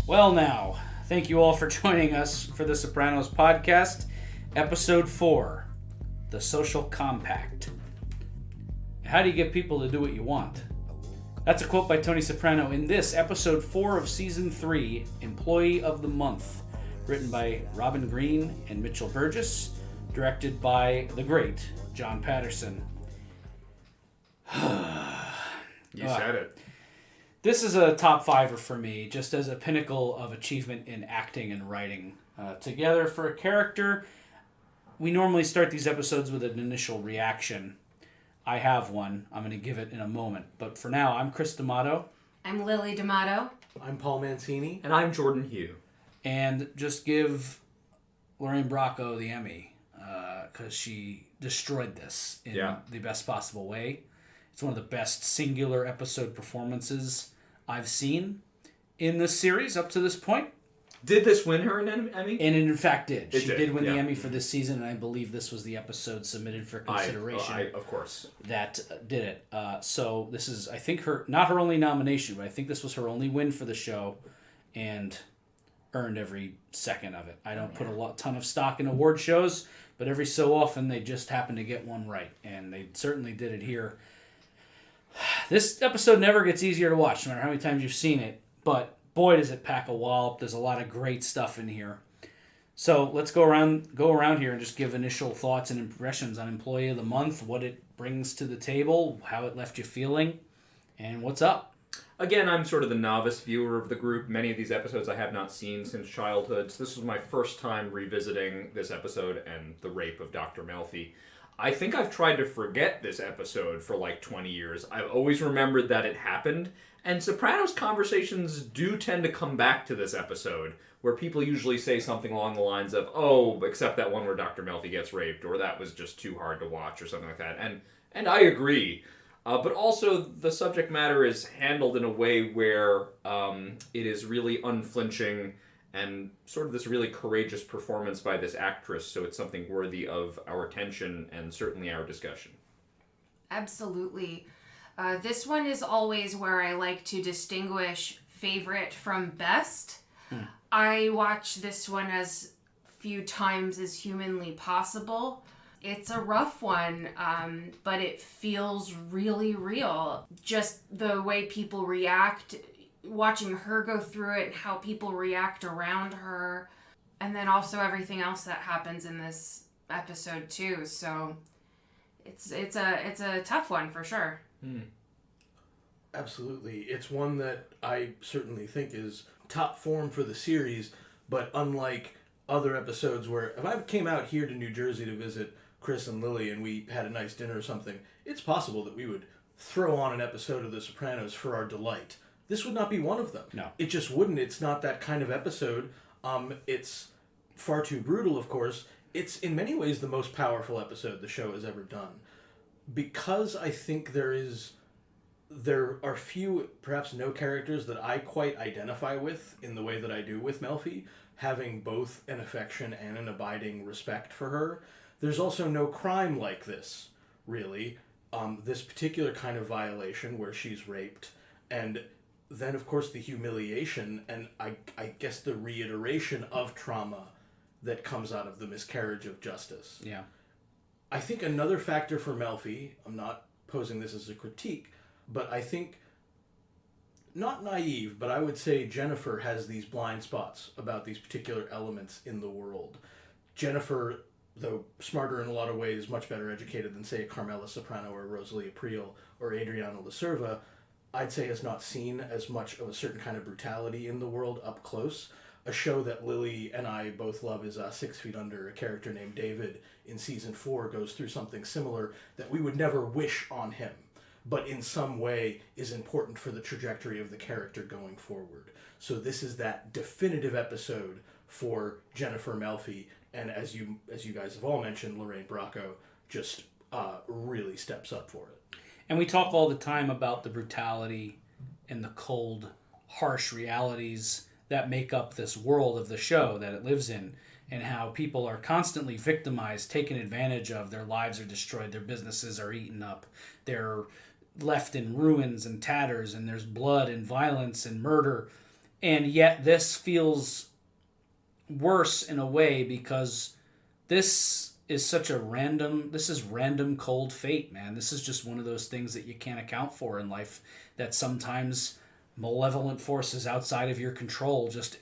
Well, now, thank you all for joining us for the Sopranos podcast, episode 4, The Social Compact. How do you get people to do what you want? That's a quote by Tony Soprano in this, episode 4 of season 3, Employee of the Month, written by Robin Green and Mitchell Burgess, directed by the great John Patterson. You said it. This is a top fiver for me, just as a pinnacle of achievement in acting and writing. Together for a character, we normally start these episodes with an initial reaction. I have one. I'm going to give it in a moment. But for now, I'm Chris D'Amato. I'm Lily D'Amato. I'm Paul Mancini. And I'm Jordan Hugh. And just give Lorraine Bracco the Emmy, because she destroyed this in the best possible way. It's one of the best singular episode performances I've seen in this series up to this point. Did this win her an Emmy? And it in fact did. She did win the yeah. Emmy for this season, and I believe this was the episode submitted for consideration. Of course. That did it. So this is, I think, not her only nomination, but I think this was her only win for the show, and earned every second of it. I don't put a ton of stock in award shows, but every so often they just happen to get one right, and they certainly did it here. This episode never gets easier to watch, no matter how many times you've seen it, but boy does it pack a wallop. There's a lot of great stuff in here. So let's go around here and just give initial thoughts and impressions on Employee of the Month, what it brings to the table, how it left you feeling, and what's up. Again, I'm sort of the novice viewer of the group. Many of these episodes I have not seen since childhood, so this was my first time revisiting this episode and the rape of Dr. Melfi. I think I've tried to forget this episode for like 20 years. I've always remembered that it happened, and Sopranos conversations do tend to come back to this episode, where people usually say something along the lines of, oh, except that one where Dr. Melfi gets raped, or that was just too hard to watch, or something like that. And I agree. But also, the subject matter is handled in a way where it is really unflinching and sort of this really courageous performance by this actress, so it's something worthy of our attention and certainly our discussion. Absolutely. This one is always where I like to distinguish favorite from best. I watch this one as few times as humanly possible. It's a rough one, but it feels really real. Just the way people react, watching her go through it and how people react around her, and then also everything else that happens in this episode too. So it's a tough one for sure. Absolutely. It's one that I certainly think is top form for the series, but unlike other episodes where if I came out here to New Jersey to visit Chris and Lily and we had a nice dinner or something, it's possible that we would throw on an episode of The Sopranos for our delight. This would not be one of them. No. It just wouldn't. It's not that kind of episode. It's far too brutal, of course. It's in many ways the most powerful episode the show has ever done. Because I think there are few, perhaps no characters that I quite identify with in the way that I do with Melfi, having both an affection and an abiding respect for her. There's also no crime like this, really. This particular kind of violation where she's raped, and then, of course, the humiliation and I guess the reiteration of trauma that comes out of the miscarriage of justice. Yeah. I think another factor for Melfi, I'm not posing this as a critique, but I think, not naive, but I would say Jennifer has these blind spots about these particular elements in the world. Jennifer, though smarter in a lot of ways, much better educated than, say, Carmela Soprano or Rosalia Priel or Adriana Lacerva, I'd say has not seen as much of a certain kind of brutality in the world up close. A show that Lily and I both love is 6 Feet Under. A character named David in season 4 goes through something similar that we would never wish on him, but in some way is important for the trajectory of the character going forward. So this is that definitive episode for Jennifer Melfi, and as you guys have all mentioned, Lorraine Bracco just really steps up for it. And we talk all the time about the brutality and the cold, harsh realities that make up this world of the show that it lives in, and how people are constantly victimized, taken advantage of, their lives are destroyed, their businesses are eaten up, they're left in ruins and tatters, and there's blood and violence and murder. And yet this feels worse in a way because this is such a random cold fate, man. This is just one of those things that you can't account for in life, that sometimes malevolent forces outside of your control just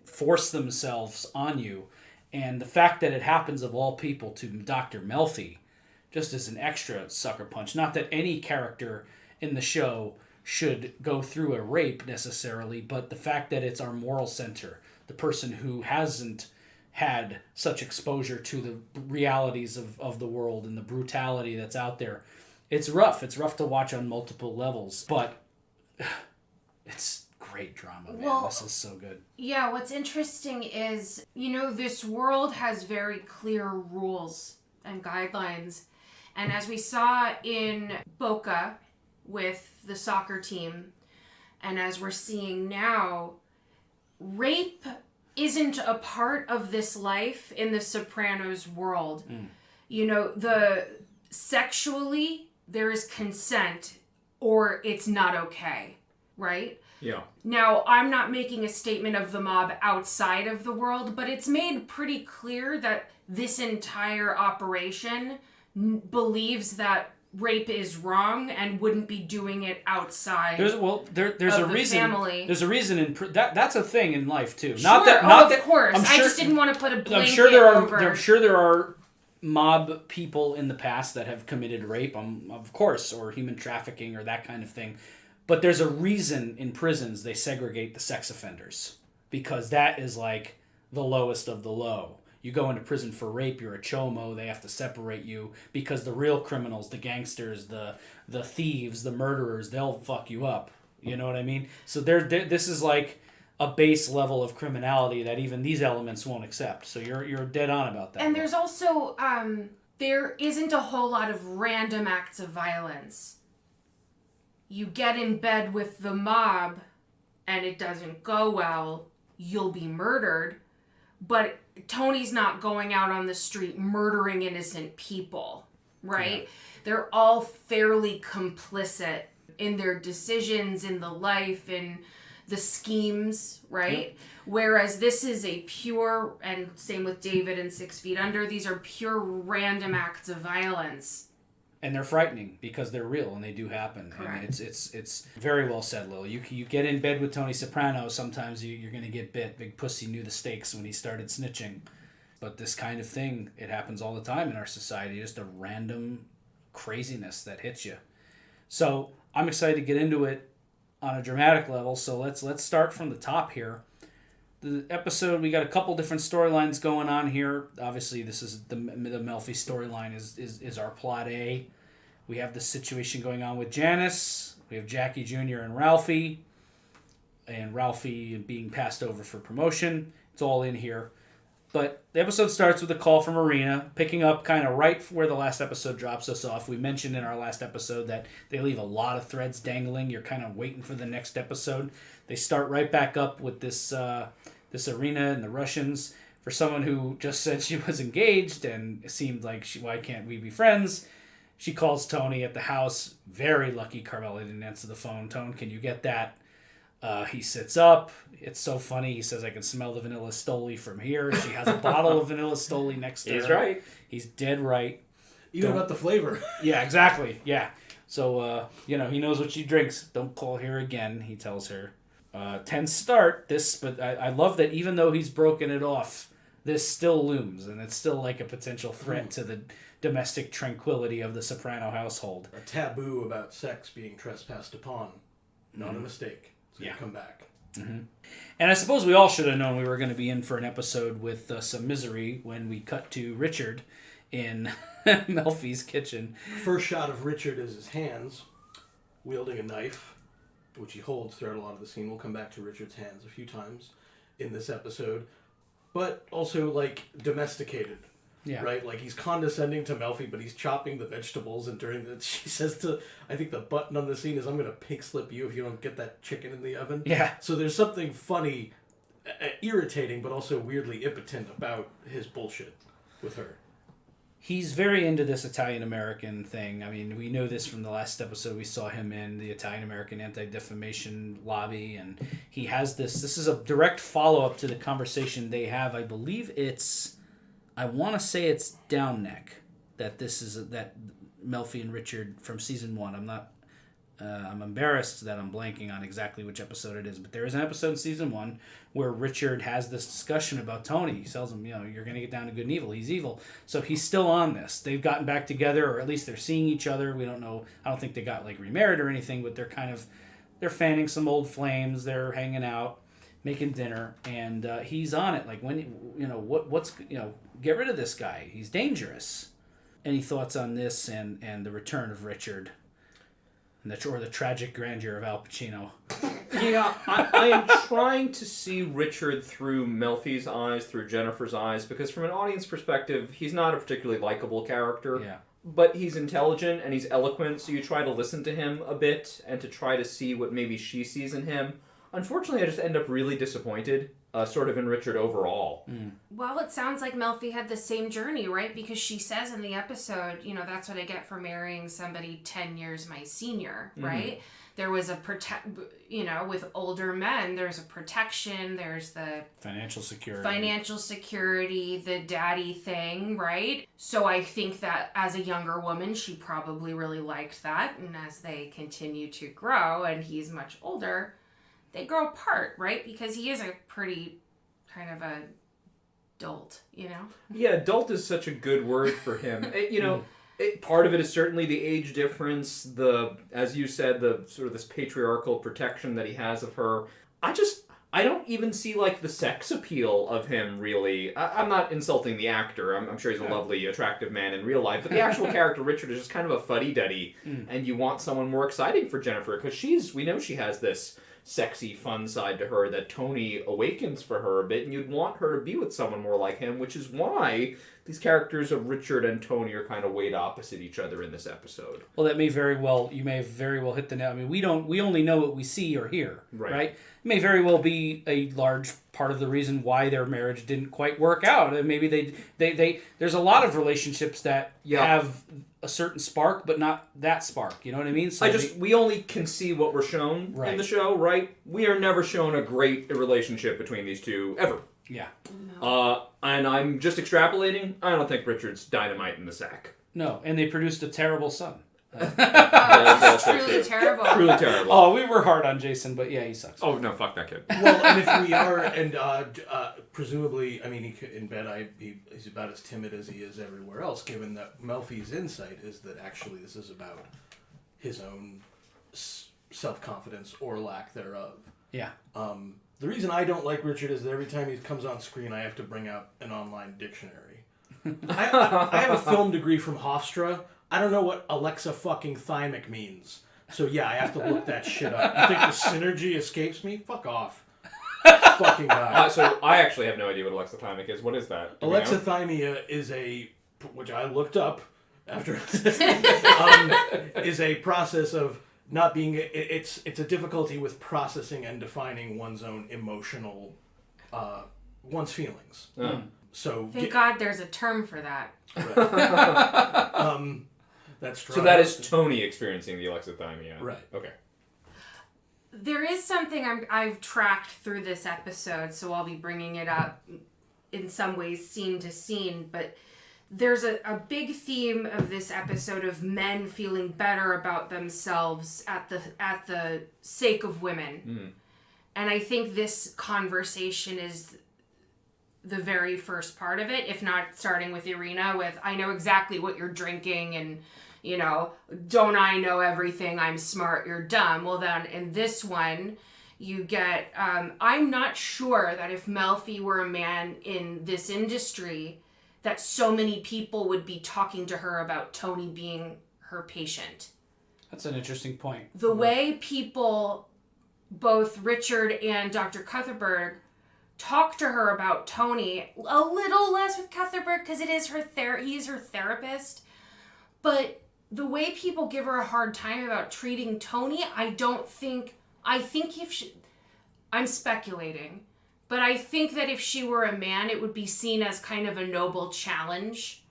force themselves on you. And the fact that it happens of all people to Dr. Melfi just is an extra sucker punch. Not that any character in the show should go through a rape necessarily, but the fact that it's our moral center, the person who hasn't had such exposure to the realities of the world and the brutality that's out there. It's rough. It's rough to watch on multiple levels, but it's great drama, man. Well, this is so good. Yeah, what's interesting is, this world has very clear rules and guidelines. And as we saw in Boca with the soccer team, and as we're seeing now, rape isn't a part of this life in the Sopranos world. Sexually, there is consent or it's not okay, right? Yeah. Now, I'm not making a statement of the mob outside of the world, but it's made pretty clear that this entire operation believes that rape is wrong and wouldn't be doing it outside. There's a reason. Family. There's a reason that's a thing in life too. Sure, of course. I just didn't want to put a blanket I'm sure there are mob people in the past that have committed rape, of course, or human trafficking or that kind of thing. But there's a reason in prisons they segregate the sex offenders, because that is like the lowest of the low. You go into prison for rape, you're a chomo, they have to separate you because the real criminals, the gangsters, the thieves, the murderers, they'll fuck you up. You know what I mean? So this is like a base level of criminality that even these elements won't accept. So you're dead on about that. And there's also, there isn't a whole lot of random acts of violence. You get in bed with the mob and it doesn't go well, you'll be murdered. But Tony's not going out on the street murdering innocent people, right? Yeah. They're all fairly complicit in their decisions, in the life, in the schemes, right? Yep. Whereas this is a pure, and same with David and 6 Feet Under, these are pure random acts of violence. And they're frightening because they're real and they do happen. Correct. And it's very well said, Lil. You get in bed with Tony Soprano, sometimes you're going to get bit. Big Pussy knew the stakes when he started snitching. But this kind of thing, it happens all the time in our society. Just a random craziness that hits you. So I'm excited to get into it on a dramatic level. So let's start from the top here. The episode, we got a couple different storylines going on here. Obviously, this is the Melfi storyline is our plot A. We have the situation going on with Janice. We have Jackie Jr. and Ralphie being passed over for promotion. It's all in here. But the episode starts with a call from Marina, picking up kind of right where the last episode drops us off. We mentioned in our last episode that they leave a lot of threads dangling. You're kind of waiting for the next episode. They start right back up with this Irina and the Russians. For someone who just said she was engaged and it seemed like, why can't we be friends? She calls Tony at the house. Very lucky Carmela didn't answer the phone. Tone, can you get that? He sits up. It's so funny. He says, I can smell the vanilla Stoli from here. She has a bottle of vanilla Stoli next to her. He's right. He's dead right. Even about the flavor. Yeah, exactly. Yeah. So, he knows what she drinks. Don't call here again, he tells her. Tense start, but I love that even though he's broken it off, this still looms, and it's still like a potential threat to the domestic tranquility of the Soprano household. A taboo about sex being trespassed upon. Not a mistake. It's going to come back. Mm-hmm. And I suppose we all should have known we were going to be in for an episode with some misery when we cut to Richard in Melfi's kitchen. First shot of Richard is his hands wielding a knife, which he holds throughout a lot of the scene. We'll come back to Richard's hands a few times in this episode. But also, domesticated. Yeah. Right? Like, he's condescending to Melfi, but he's chopping the vegetables, and she says I think the button on the scene is, I'm going to pig slip you if you don't get that chicken in the oven. Yeah. So there's something funny, irritating, but also weirdly impotent about his bullshit with her. he's very into this Italian-American thing. I mean, we know this from the last episode. We saw him in the Italian-American Anti-Defamation Lobby, and he has this. This is a direct follow-up to the conversation they have. I believe I want to say it's Down Neck, that this is that Melfi and Richard from season 1. I'm embarrassed that I'm blanking on exactly which episode it is, but there is an episode in season 1 where Richard has this discussion about Tony. He tells him, you're going to get down to good and evil. He's evil. So he's still on this. They've gotten back together, or at least they're seeing each other. We don't know. I don't think they got remarried or anything, but they're fanning some old flames. They're hanging out, making dinner, and he's on it. Get rid of this guy. He's dangerous. Any thoughts on this and the return of Richard? Or the tragic grandeur of Al Pacino. Yeah, I am trying to see Richard through Melfi's eyes, through Jennifer's eyes, because from an audience perspective, he's not a particularly likable character. Yeah. But he's intelligent and he's eloquent, so you try to listen to him a bit and to try to see what maybe she sees in him. Unfortunately, I just end up really disappointed, sort of in Richard overall. Well, it sounds like Melfi had the same journey, right? Because she says in the episode, that's what I get for marrying somebody 10 years my senior, right? There was with older men, there's a protection, there's the financial security, the daddy thing, right? So I think that as a younger woman, she probably really liked that. And as they continue to grow and he's much older, they grow apart, right? Because he is a pretty kind of a dolt, Yeah, dolt is such a good word for him. Part of it is certainly the age difference, as you said, the sort of this patriarchal protection that he has of her. I don't even see the sex appeal of him, really. I'm not insulting the actor. I'm sure he's a lovely, attractive man in real life. But the actual character, Richard, is just kind of a fuddy-duddy. And you want someone more exciting for Jennifer, because we know she has this sexy, fun side to her that Tony awakens for her a bit, and you'd want her to be with someone more like him, which is why these characters of Richard and Tony are kind of weighed opposite each other in this episode. Well, you may have very well hit the nail. I mean, we only know what we see or hear, right? It may very well be a large part of the reason why their marriage didn't quite work out. And maybe there's a lot of relationships that have a certain spark, but not that spark. You know what I mean? So we only can see what we're shown in the show, right? We are never shown a great relationship between these two, ever. Yeah. No. And I'm just extrapolating. I don't think Richard's dynamite in the sack. No, and they produced a terrible son. It's truly terrible. Truly terrible. Oh, we were hard on Jason, but yeah, he sucks. Oh, no, fuck that kid. Well, and if we are, and presumably, I mean, in bed, he's about as timid as he is everywhere else, given that Melfi's insight is that actually this is about his own self-confidence or lack thereof. Yeah. The reason I don't like Richard is that every time he comes on screen, I have to bring out an online dictionary. I have a film degree from Hofstra. I don't know what Alexa fucking thymic means. So yeah, I have to look that shit up. You think the synergy escapes me? Fuck off. Fucking guy. So I actually have no idea what alexithymic is. What is that? Alexithymia is which I looked up after, is a process of not being, it's a difficulty with processing and defining one's own emotional, one's feelings. So thank God there's a term for that. Right. That's true. So that is Tony experiencing the alexithymia. Right. Okay. There is something I've tracked through this episode, so I'll be bringing it up in some ways scene to scene, but there's a big theme of this episode of men feeling better about themselves at the sake of women. And I think this conversation is the very first part of it, if not starting with Irina with, I know exactly what you're drinking and, don't I know everything, I'm smart, you're dumb. Well then, in this one, you get, I'm not sure that if Melfi were a man in this industry, that so many people would be talking to her about Tony being her patient. That's an interesting point. The way people, both Richard and Dr. Cuthberg, talk to her about Tony, a little less with Cuthbert because it is he is her therapist, but the way people give her a hard time about treating Tony, I'm speculating, but I think that if she were a man, it would be seen as kind of a noble challenge.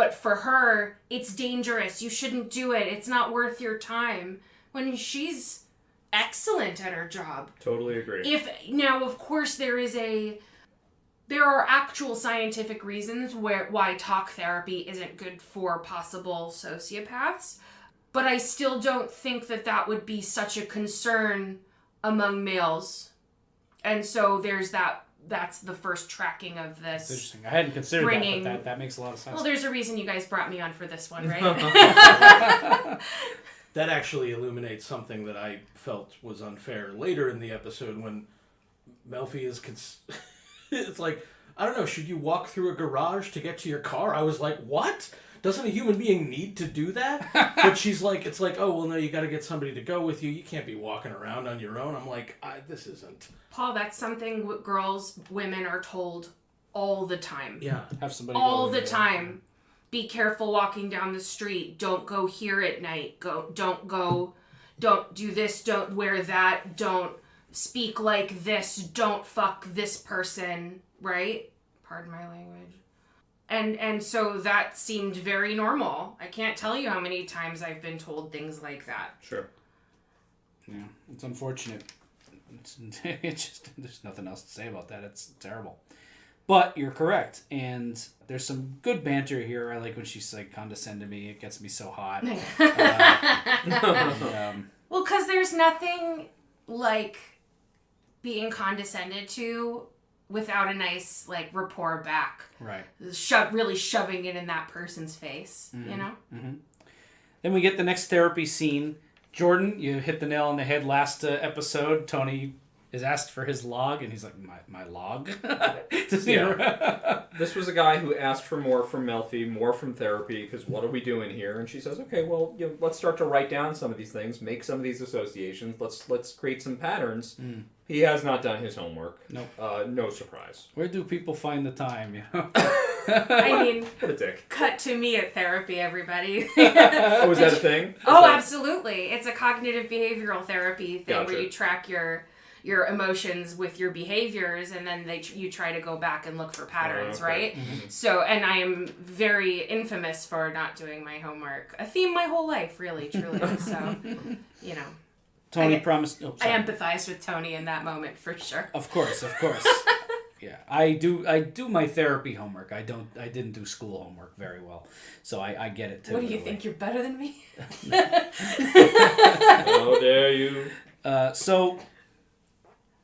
But for her, it's dangerous. You shouldn't do it. It's not worth your time. When she's excellent at her job. Totally agree. Now, of course, there are actual scientific reasons why talk therapy isn't good for possible sociopaths, but I still don't think that would be such a concern among males. And so there's that's the first tracking of this. That's interesting. I hadn't considered that, but that makes a lot of sense. Well, there's a reason you guys brought me on for this one, right? That actually illuminates something that I felt was unfair later in the episode when Melfi is... It's like, I don't know, should you walk through a garage to get to your car? I was like, what? Doesn't a human being need to do that? But she's like, it's like, oh, well, no, you got to get somebody to go with you. You can't be walking around on your own. I'm like, this isn't... Paul, that's something women are told all the time. Yeah. Have somebody all go the with you. time. Be careful walking down the street. Don't go here at night. Don't do this. Don't wear that. Don't speak like this. Don't fuck this person. Right? Pardon my language. And so that seemed very normal. I can't tell you how many times I've been told things like that. Sure. Yeah, it's unfortunate. It's just, there's nothing else to say about that. It's terrible. But you're correct. And there's some good banter here. I like when she's like, condescend to me. It gets me so hot. Well, because there's nothing like being condescended to without a nice like rapport back. Right. Really shoving it in that person's face, you know? Mm-hmm. Then we get the next therapy scene. Jordan, you hit the nail on the head last episode. Tony is asked for his log, and he's like, my log? This was a guy who asked for more from Melfi, more from therapy, because what are we doing here? And she says, okay, well, let's start to write down some of these things, make some of these associations, let's create some patterns. Mm. He has not done his homework. Nope. No surprise. Where do people find the time, you know? I mean, what a dick. Cut to me at therapy, everybody. Oh, is that a thing? Absolutely. It's a cognitive behavioral therapy thing. Gotcha. Where you track your emotions with your behaviors, and then you try to go back and look for patterns, okay. right? Mm-hmm. So, and I am very infamous for not doing my homework. A theme my whole life, really, truly. So, you know. Tony promised... Oh, I empathized with Tony in that moment, for sure. Of course. Yeah, I do my therapy homework. I didn't do school homework very well, so I get it too. What do you think? You're better than me? How dare you? So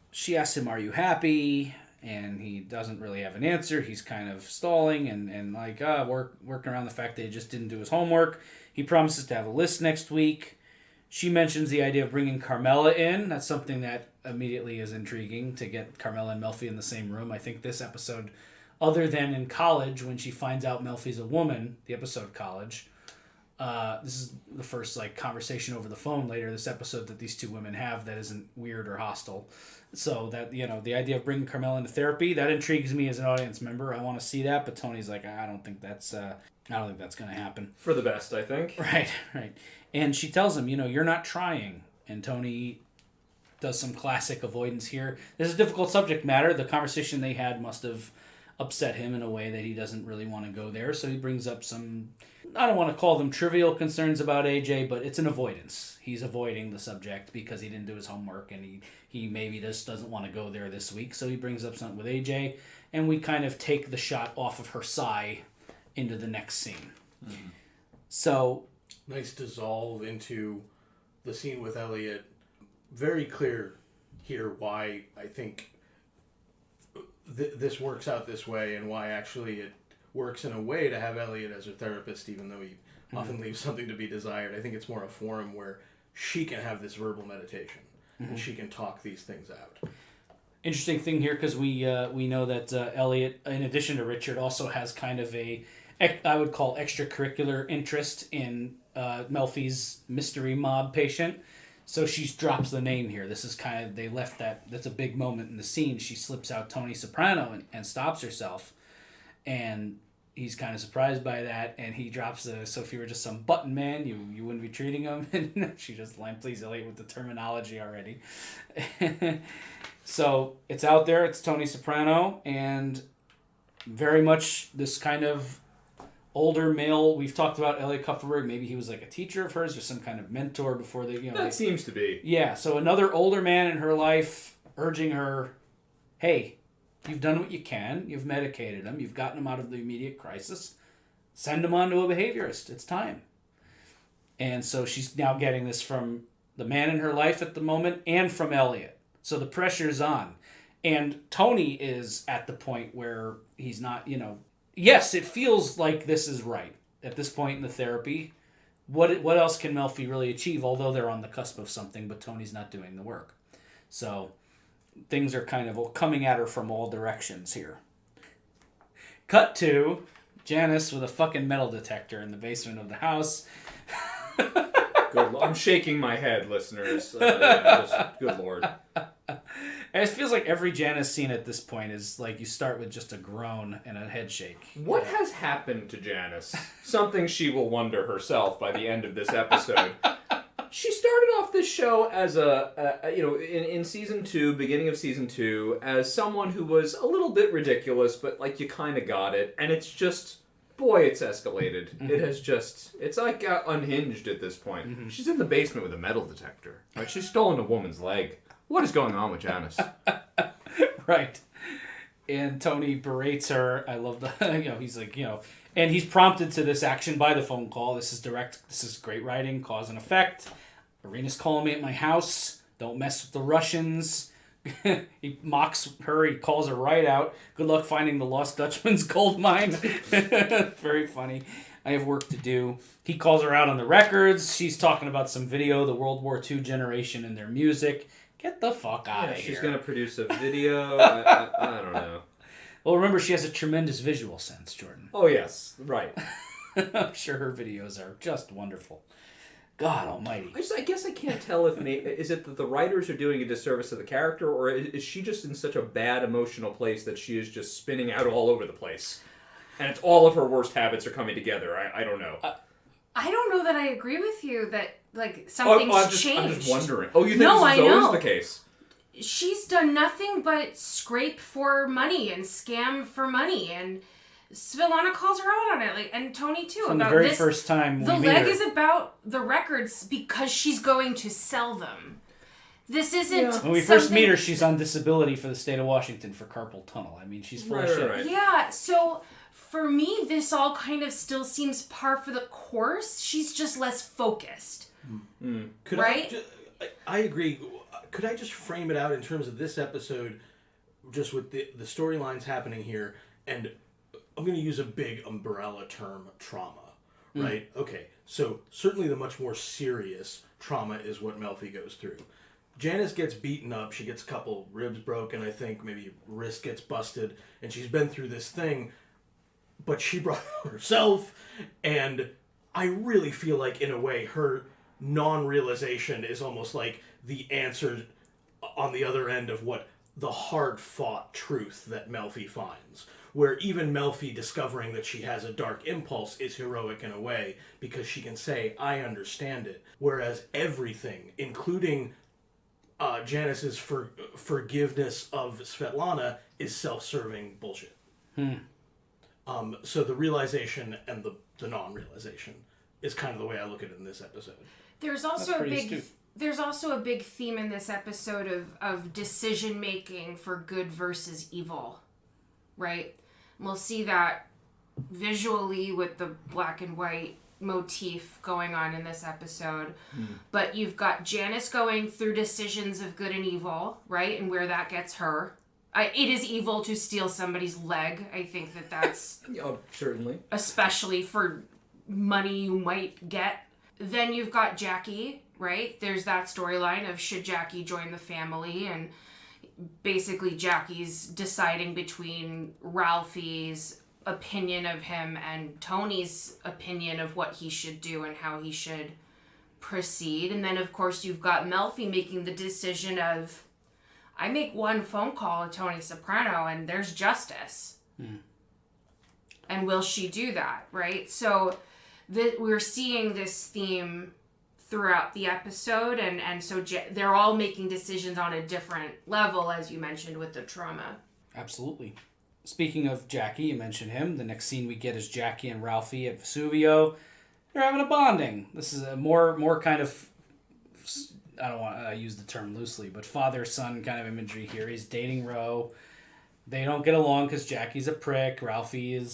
she asks him, "Are you happy?" And he doesn't really have an answer. He's kind of stalling and like working around the fact that he just didn't do his homework. He promises to have a list next week. She mentions the idea of bringing Carmela in. That's something that immediately is intriguing, to get Carmela and Melfi in the same room. I think this episode, other than in college when she finds out Melfi's a woman, the episode College, this is the first like conversation over the phone later this episode that these two women have that isn't weird or hostile. So that, you know, the idea of bringing Carmela into therapy, that intrigues me as an audience member. I want to see that, but Tony's like, I don't think that's going to happen. For the best, I think. Right. And she tells him, you're not trying. And Tony does some classic avoidance here. This is a difficult subject matter. The conversation they had must have upset him in a way that he doesn't really want to go there. So he brings up some, I don't want to call them trivial concerns about AJ, but it's an avoidance. He's avoiding the subject because he didn't do his homework, and he maybe just doesn't want to go there this week. So he brings up something with AJ, and we kind of take the shot off of her sigh into the next scene. Mm-hmm. So... nice dissolve into the scene with Elliot. Very clear here why I think this works out this way, and why actually it works in a way to have Elliot as a therapist, even though he often leaves something to be desired. I think it's more a forum where she can have this verbal meditation, and she can talk these things out. Interesting thing here, because we know that Elliot, in addition to Richard, also has kind of I would call extracurricular interest in Melfi's mystery mob patient. So she drops the name here. This is kind of, they left that's a big moment in the scene. She slips out Tony Soprano and stops herself. And he's kind of surprised by that. And he drops so if you were just some button man, you wouldn't be treating him. And she just line, please, Elliot, with the terminology already. So it's out there. It's Tony Soprano. And very much this kind of older male. We've talked about Elliot Kupferberg. Maybe he was like a teacher of hers or some kind of mentor before they, That seems to be. Yeah, so another older man in her life urging her, hey, you've done what you can. You've medicated him. You've gotten him out of the immediate crisis. Send him on to a behaviorist. It's time. And so she's now getting this from the man in her life at the moment and from Elliot. So the pressure's on. And Tony is at the point where he's not, yes, it feels like this is right at this point in the therapy. What else can Melfi really achieve? Although they're on the cusp of something, but Tony's not doing the work. So things are kind of coming at her from all directions here. Cut to Janice with a fucking metal detector in the basement of the house. I'm shaking my head, listeners. Good Lord. And it feels like every Janice scene at this point is like you start with just a groan and a head shake. What has happened to Janice? Something she will wonder herself by the end of this episode. She started off this show as in season 2, beginning of season 2, as someone who was a little bit ridiculous, but like you kind of got it. And it's just, boy, it's escalated. Mm-hmm. It has just, it's like unhinged at this point. Mm-hmm. She's in the basement with a metal detector. Right? She's stolen a woman's leg. What is going on with Janice? Right. And Tony berates her. I love the, he's like, and he's prompted to this action by the phone call. This is great writing, cause and effect. Irina's calling me at my house. Don't mess with the Russians. He mocks her. He calls her right out. Good luck finding the lost Dutchman's gold mine. Very funny. I have work to do. He calls her out on the records. She's talking about some video, the World War II generation and their music. Get the fuck out of here. She's going to produce a video. I don't know. Well, remember, she has a tremendous visual sense, Jordan. Oh, yes. Right. I'm sure her videos are just wonderful. God almighty. I guess I can't tell if is it that the writers are doing a disservice to the character, or is she just in such a bad emotional place that she is just spinning out all over the place? And it's all of her worst habits are coming together. I don't know. I don't know that I agree with you that, something's changed. I'm just wondering. Oh, you think this is always the case? She's done nothing but scrape for money and scam for money, and Svetlana calls her out on it, and Tony too. From about the very this. first time the leg is about the records because she's going to sell them. This isn't. Yeah. When we first meet her, she's on disability for the state of Washington for carpal tunnel. I mean, she's full of shit. Right. Yeah, so for me, this all kind of still seems par for the course. She's just less focused. Mm. I agree. Could I just frame it out in terms of this episode, just with the storylines happening here, and I'm going to use a big umbrella term, trauma, right? Okay, so certainly the much more serious trauma is what Melfi goes through. Janice gets beaten up, she gets a couple ribs broken, I think, maybe wrist gets busted, and she's been through this thing, but she brought it herself, and I really feel like, in a way, her non-realization is almost like the answer on the other end of what the hard-fought truth that Melfi finds. Where even Melfi discovering that she has a dark impulse is heroic in a way, because she can say, I understand it. Whereas everything, including Janice's forgiveness of Svetlana, is self-serving bullshit. So the realization and the non-realization is kind of the way I look at it in this episode. There's also a big theme in this episode of decision making for good versus evil, right? And we'll see that visually with the black and white motif going on in this episode. But you've got Janice going through decisions of good and evil, right? And where that gets her. It is evil to steal somebody's leg. I think that's certainly, especially for money you might get. Then you've got Jackie, right? There's that storyline of should Jackie join the family, and basically Jackie's deciding between Ralphie's opinion of him and Tony's opinion of what he should do and how he should proceed. And then of course you've got Melfi making the decision of, I make one phone call to Tony Soprano and there's justice. And will she do that, right? So we're seeing this theme throughout the episode, and so they're all making decisions on a different level, as you mentioned, with the trauma. Absolutely. speaking of Jackie, you mentioned him. The next scene we get is Jackie and Ralphie at Vesuvio. They're having a bonding. This is a more kind of, I don't want to use the term loosely, but father-son kind of imagery here. He's dating Ro. They don't get along because Jackie's a prick. Ralphie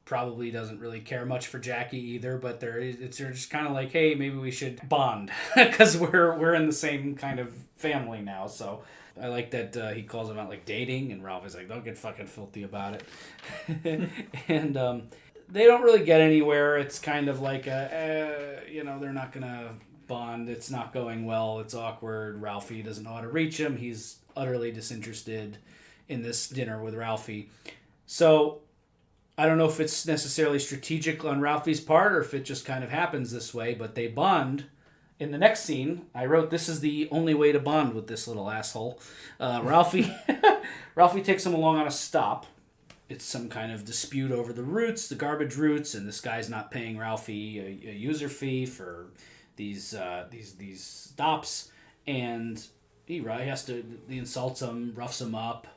probably doesn't really care much for Jackie either, but they're just kind of like, hey, maybe we should bond because we're in the same kind of family now. So I like that he calls them out like dating, and Ralphie's like, don't get fucking filthy about it. And they don't really get anywhere. It's kind of like they're not gonna bond. It's not going well. It's awkward. Ralphie doesn't know how to reach him. He's utterly disinterested in this dinner with Ralphie. So I don't know if it's necessarily strategic on Ralphie's part or if it just kind of happens this way, but they bond. In the next scene, I wrote, this is the only way to bond with this little asshole. Ralphie takes him along on a stop. It's some kind of dispute over the routes, the garbage routes, and this guy's not paying Ralphie a user fee for these stops, and he insults him, roughs him up,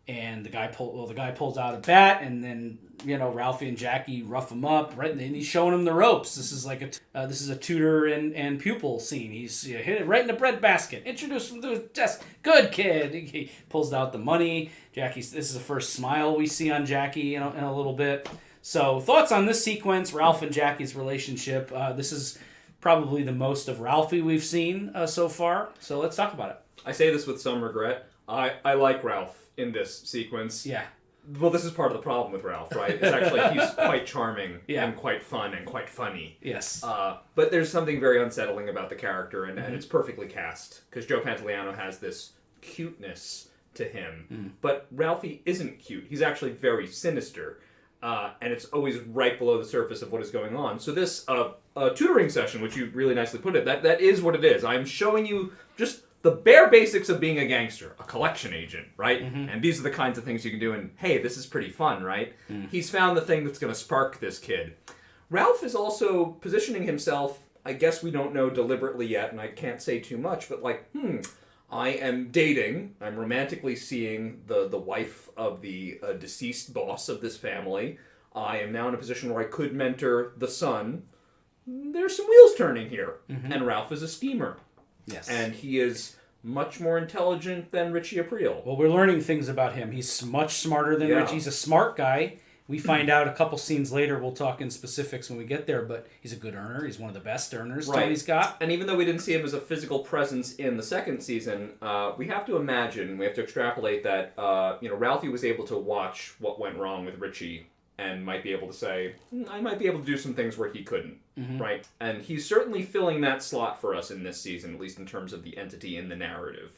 and the guy pulls out a bat, and then Ralphie and Jackie rough him up, right, and he's showing him the ropes. This is like a tutor and pupil scene. He's hit it right in the breadbasket. Introduce him to his desk. Good kid. He pulls out the money. This is the first smile we see on Jackie in a little bit. So thoughts on this sequence, Ralph and Jackie's relationship. This is probably the most of Ralphie we've seen so far. So let's talk about it. I say this with some regret. I like Ralph in this sequence. Yeah. Well, this is part of the problem with Ralph, right? It's actually, he's quite charming and quite fun and quite funny. Yes. But there's something very unsettling about the character, and it's perfectly cast. Because Joe Pantoliano has this cuteness to him. But Ralphie isn't cute. He's actually very sinister. And it's always right below the surface of what is going on. So this tutoring session, which you really nicely put it, that is what it is. I'm showing you just the bare basics of being a gangster, a collection agent, right? And these are the kinds of things you can do, and hey, this is pretty fun, right? He's found the thing that's going to spark this kid. Ralph is also positioning himself, I guess we don't know deliberately yet, and I can't say too much, but like, I am dating, I'm romantically seeing the wife of the deceased boss of this family. I am now in a position where I could mentor the son. There's some wheels turning here, and Ralph is a schemer. Yes. And he is much more intelligent than Richie Aprile. Well, we're learning things about him. He's much smarter than Richie. He's a smart guy. We find out a couple scenes later. We'll talk in specifics when we get there, but he's a good earner. He's one of the best earners Tony's got. And even though we didn't see him as a physical presence in the second season, we have to imagine, we have to extrapolate that Ralphie was able to watch what went wrong with Richie and might be able to say, I might be able to do some things where he couldn't, right? And he's certainly filling that slot for us in this season, at least in terms of the entity in the narrative.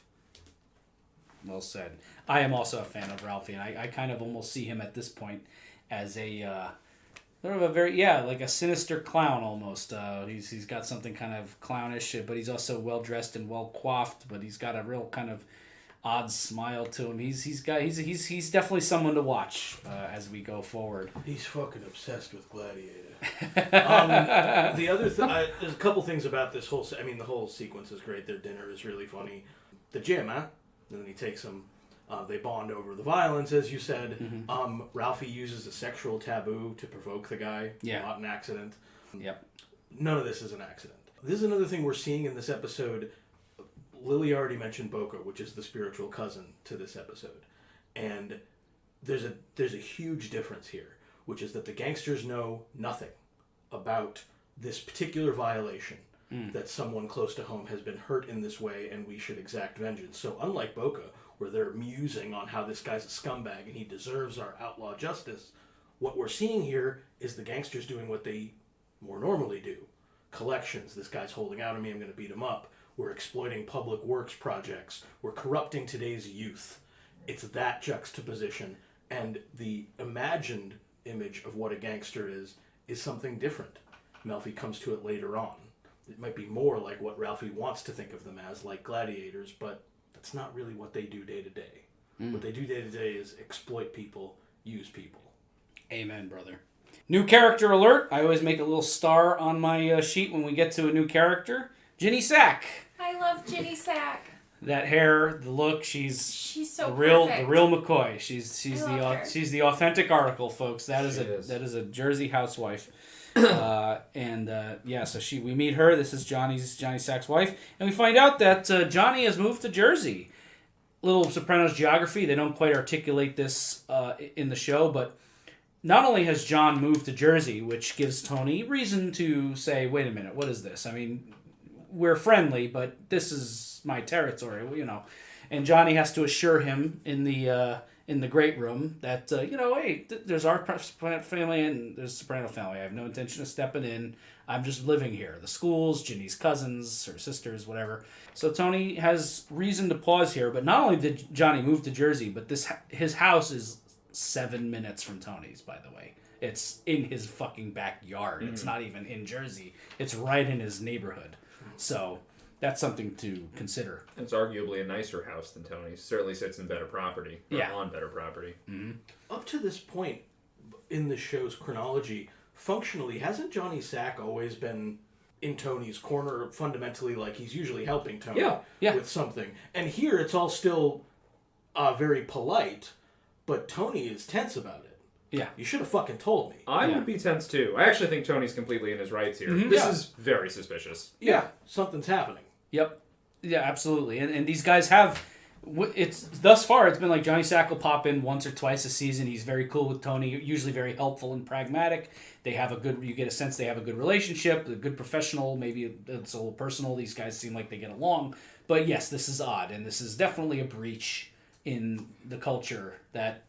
Well said. I am also a fan of Ralphie, and I kind of almost see him at this point as a sort of a very, like a sinister clown almost. He's got something kind of clownish, but he's also well-dressed and well-coiffed, but he's got a real kind of odd smile to him. He's definitely someone to watch as we go forward. He's fucking obsessed with Gladiator. The other thing, there's a couple things about this whole. The whole sequence is great. Their dinner is really funny. The gym, And then he takes them. They bond over the violence, as you said. Ralphie uses a sexual taboo to provoke the guy. Yeah. Not an accident. Yep. None of this is an accident. This is another thing we're seeing in this episode. Lily already mentioned Boca, which is the spiritual cousin to this episode. And there's a huge difference here, which is that the gangsters know nothing about this particular violation, that someone close to home has been hurt in this way and we should exact vengeance. So unlike Boca, where they're musing on how this guy's a scumbag and he deserves our outlaw justice, what we're seeing here is the gangsters doing what they more normally do. Collections. This guy's holding out on me, I'm going to beat him up. We're exploiting public works projects. We're corrupting today's youth. It's that juxtaposition. And the imagined image of what a gangster is something different. Melfi comes to it later on. It might be more like what Ralphie wants to think of them as, like gladiators, but that's not really what they do day to day. What they do day to day is exploit people, use people. Amen, brother. New character alert. I always make a little star on my sheet when we get to a new character. Ginny Sack. I love Ginny Sack. That hair, the look, she's so the real perfect. McCoy. She's her. she's the authentic article, folks. That is a Jersey housewife. So we meet her. This is Johnny Sack's wife, and we find out that Johnny has moved to Jersey. Little Sopranos geography. They don't quite articulate this in the show, but not only has John moved to Jersey, which gives Tony reason to say, "Wait a minute, what is this?" I mean, we're friendly, but this is my territory, And Johnny has to assure him in the great room that hey, there's our family and there's the Soprano family. I have no intention of stepping in. I'm just living here. The schools, Ginny's cousins, her sisters, whatever. So Tony has reason to pause here. But not only did Johnny move to Jersey, but his house is 7 minutes from Tony's. By the way, it's in his fucking backyard. It's not even in Jersey. It's right in his neighborhood. So that's something to consider. It's arguably a nicer house than Tony's. Certainly sits in better property. On better property. Mm-hmm. Up to this point in the show's chronology, functionally, hasn't Johnny Sack always been in Tony's corner fundamentally? Like, he's usually helping Tony with something. And here it's all still very polite, but Tony is tense about it. Yeah. You should have fucking told me. I would be tense too. I actually think Tony's completely in his rights here. Mm-hmm. This is very suspicious. Yeah, something's happening. Yep. Yeah, absolutely. And these guys have... Thus far, it's been like Johnny Sack will pop in once or twice a season. He's very cool with Tony, usually very helpful and pragmatic. They have you get a sense they have a good relationship, a good professional, maybe it's a little personal. These guys seem like they get along. But yes, this is odd, and this is definitely a breach in the culture that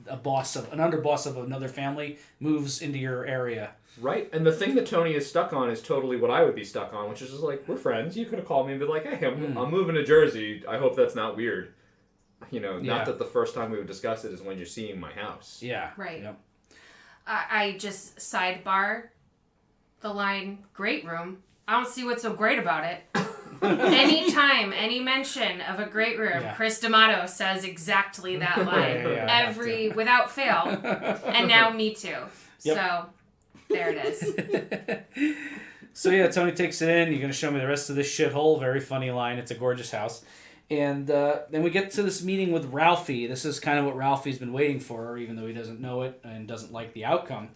an underboss of another family moves into your area. Right, and the thing that Tony is stuck on is totally what I would be stuck on, which is just like, we're friends. You could have called me and been like, hey, I'm moving to Jersey. I hope that's not weird. Not that the first time we would discuss it is when you're seeing my house. Yeah. Right. Yep. I just sidebar the line, great room. I don't see what's so great about it. Anytime, any mention of a great room, Chris D'Amato says exactly that line. Without fail. And now me too. Yep. So... there it is. So yeah, Tony takes it in. You're going to show me the rest of this shithole. Very funny line. It's a gorgeous house. And then we get to this meeting with Ralphie. This is kind of what Ralphie's been waiting for, even though he doesn't know it and doesn't like the outcome.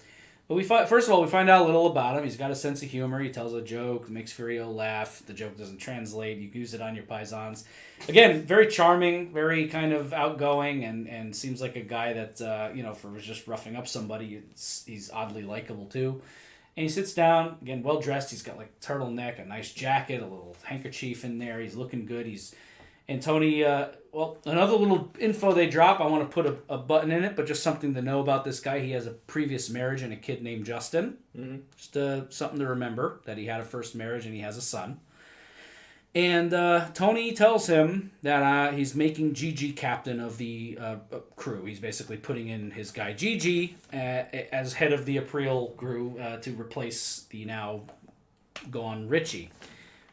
But first of all, we find out a little about him. He's got a sense of humor. He tells a joke, makes Furio laugh. The joke doesn't translate. You can use it on your paisans. Again, very charming, very kind of outgoing, and seems like a guy that, for just roughing up somebody, he's oddly likable too. And he sits down, again, well-dressed. He's got like turtleneck, a nice jacket, a little handkerchief in there. He's looking good. And Tony, another little info they drop, I want to put a button in it, but just something to know about this guy. He has a previous marriage and a kid named Justin. Mm-hmm. Just something to remember, that he had a first marriage and he has a son. And Tony tells him that he's making Gigi captain of the crew. He's basically putting in his guy Gigi as head of the April crew to replace the now gone Richie.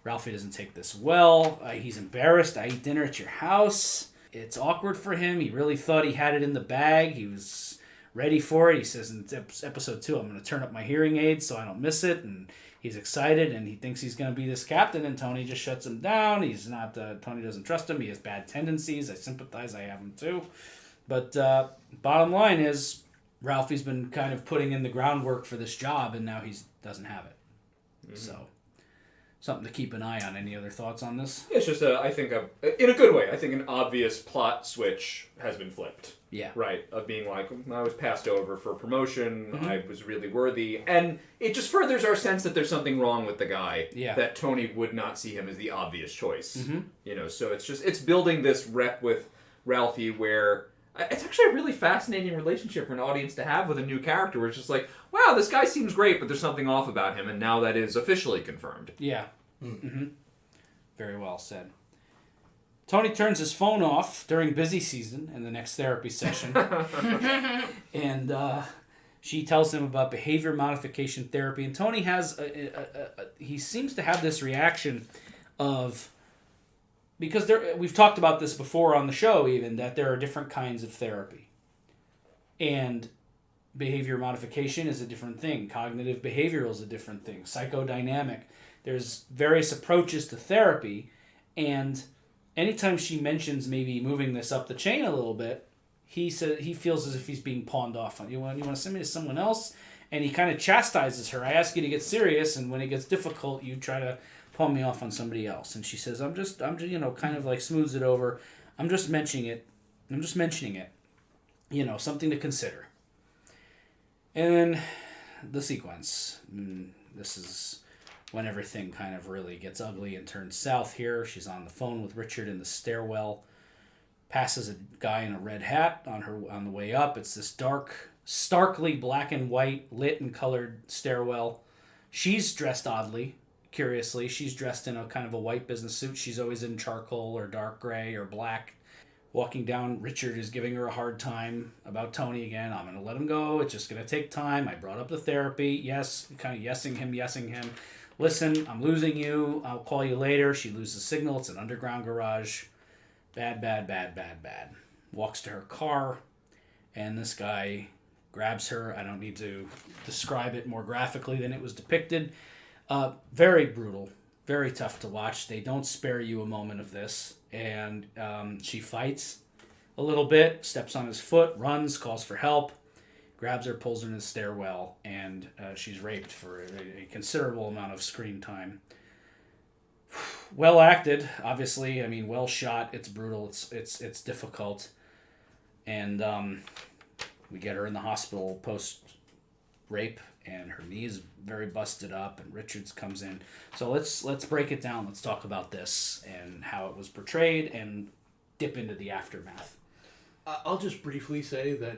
Ralphie doesn't take this well. He's embarrassed. I eat dinner at your house. It's awkward for him. He really thought he had it in the bag. He was ready for it. He says in episode 2, I'm going to turn up my hearing aids so I don't miss it. And he's excited, and he thinks he's going to be this captain, and Tony just shuts him down. He's not. Tony doesn't trust him. He has bad tendencies. I sympathize. I have them too. But bottom line is, Ralphie's been kind of putting in the groundwork for this job, and now he doesn't have it. Mm-hmm. So... something to keep an eye on. Any other thoughts on this? It's just, I think, in a good way, I think an obvious plot switch has been flipped. Yeah. Right? Of being like, I was passed over for promotion, I was really worthy. And it just furthers our sense that there's something wrong with the guy. Yeah. That Tony would not see him as the obvious choice. Mm-hmm. So it's building this rep with Ralphie where... it's actually a really fascinating relationship for an audience to have with a new character where it's just like, wow, this guy seems great, but there's something off about him, and now that is officially confirmed. Yeah. Mm-hmm. Very well said. Tony turns his phone off during busy season in the next therapy session. And she tells him about behavior modification therapy. And Tony has, he seems to have this reaction of... because we've talked about this before on the show even, that there are different kinds of therapy. And behavior modification is a different thing. Cognitive behavioral is a different thing. Psychodynamic. There's various approaches to therapy. And anytime she mentions maybe moving this up the chain a little bit, he feels as if he's being pawned off on. You want to send me to someone else? And he kind of chastises her. I ask you to get serious, and when it gets difficult, you try to pawn me off on somebody else. And she says, I'm just kind of like smooths it over. I'm just mentioning it. Something to consider. And then the sequence. This is when everything kind of really gets ugly and turns south here. She's on the phone with Richard in the stairwell. Passes a guy in a red hat on the way up. It's this dark, starkly black and white, lit and colored stairwell. She's dressed oddly, curiously. She's dressed in a kind of a white business suit. She's always in charcoal or dark gray or black. Walking down, Richard is giving her a hard time about Tony again. I'm going to let him go. It's just going to take time. I brought up the therapy. Yes, kind of yesing him. Listen, I'm losing you. I'll call you later. She loses signal. It's an underground garage. Bad. Walks to her car, and this guy grabs her. I don't need to describe it more graphically than it was depicted. Very brutal. Very tough to watch. They don't spare you a moment of this. And she fights a little bit, steps on his foot, runs, calls for help, grabs her, pulls her in the stairwell, and she's raped for a considerable amount of screen time. Well acted, obviously. I mean, well shot. It's brutal. It's difficult. And we get her in the hospital post-rape, and her knee is very busted up, and Richards comes in. So let's break it down. Let's talk about this and how it was portrayed and dip into the aftermath. I'll just briefly say that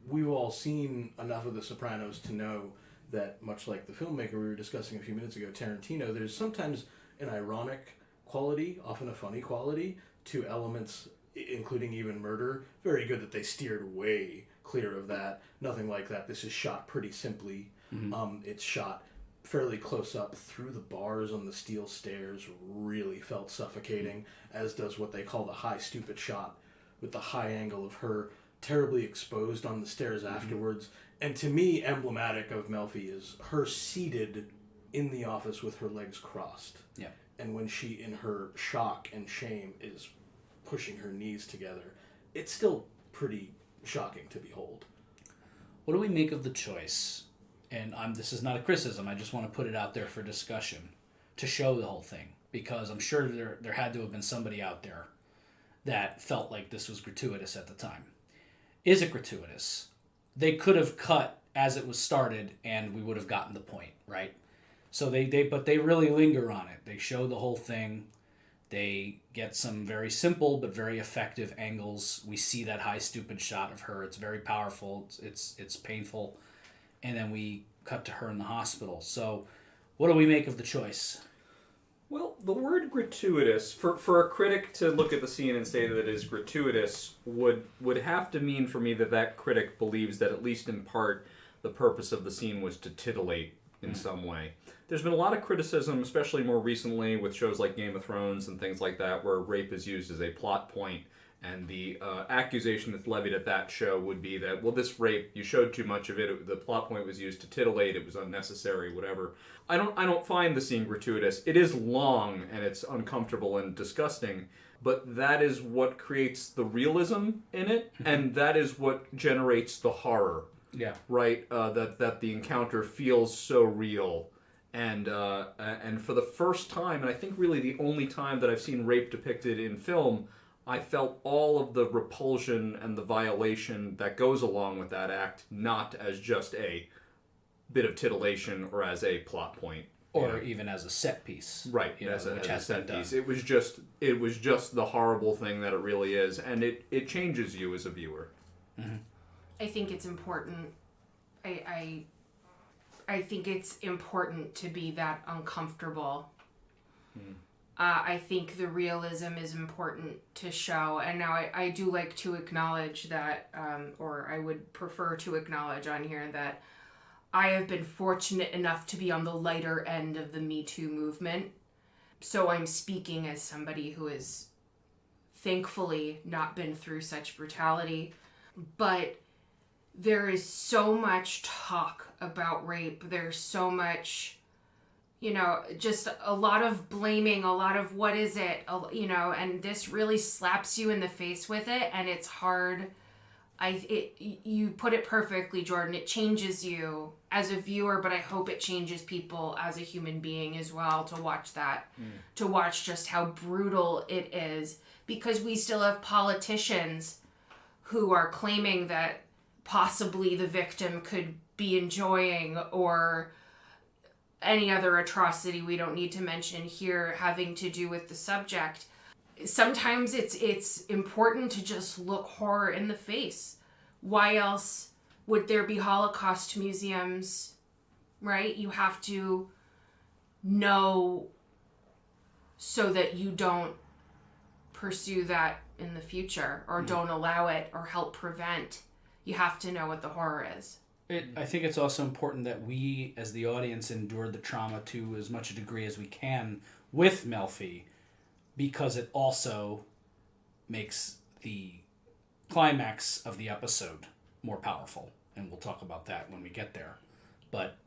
we've all seen enough of The Sopranos to know that, much like the filmmaker we were discussing a few minutes ago, Tarantino, there's sometimes an ironic quality, often a funny quality, to elements, including even murder. Very good that they steered way clear of that. Nothing like that. This is shot pretty simply. Mm-hmm. It's shot fairly close up through the bars on the steel stairs. Really felt suffocating, as does what they call the high stupid shot, with the high angle of her terribly exposed on the stairs afterwards. And to me, emblematic of Melfi is her seated in the office with her legs crossed. Yeah. And when she, in her shock and shame, is pushing her knees together, it's still pretty shocking to behold. What do we make of the choice? And this is not a criticism. I just want to put it out there for discussion to show the whole thing, because I'm sure there had to have been somebody out there that felt like this was gratuitous at the time. Is it gratuitous? They could have cut as it was started, and we would have gotten the point, right? So but they really linger on it. They show the whole thing. They get some very simple but very effective angles. We see that high stupid shot of her. It's very powerful. It's painful. And then we cut to her in the hospital. So what do we make of the choice? Well, the word gratuitous, for a critic to look at the scene and say that it is gratuitous, would have to mean for me that critic believes that, at least in part, the purpose of the scene was to titillate in some way. There's been a lot of criticism, especially more recently with shows like Game of Thrones and things like that, where rape is used as a plot point. And the accusation that's levied at that show would be that, well, this rape, you showed too much of it. The plot point was used to titillate. It was unnecessary, whatever. I don't find the scene gratuitous. It is long and it's uncomfortable and disgusting, but that is what creates the realism in it, and that is what generates the horror. Yeah. Right. That the encounter feels so real. And for the first time, and I think really the only time that I've seen rape depicted in film, I felt all of the repulsion and the violation that goes along with that act, not as just a bit of titillation or as a plot point. Or even as a set piece. Right, as a set piece. It was just the horrible thing that it really is, and it changes you as a viewer. Mm-hmm. I think it's important. I think it's important to be that uncomfortable. I think the realism is important to show. And now I do like to acknowledge that, or I would prefer to acknowledge on here that I have been fortunate enough to be on the lighter end of the Me Too movement. So I'm speaking as somebody who has thankfully not been through such brutality. But there is so much talk about rape. There's so much just a lot of blaming, a lot of what is it, and this really slaps you in the face with it, and it's hard. You put it perfectly, Jordan. It changes you as a viewer, but I hope it changes people as a human being as well to watch that, to watch just how brutal it is, because we still have politicians who are claiming that possibly the victim could be enjoying, or any other atrocity we don't need to mention here having to do with the subject. Sometimes it's important to just look horror in the face. Why else would there be Holocaust museums, right? You have to know so that you don't pursue that in the future, or don't allow it, or help prevent. You have to know what the horror is. I think it's also important that we, as the audience, endure the trauma to as much a degree as we can with Melfi, because it also makes the climax of the episode more powerful. And we'll talk about that when we get there. But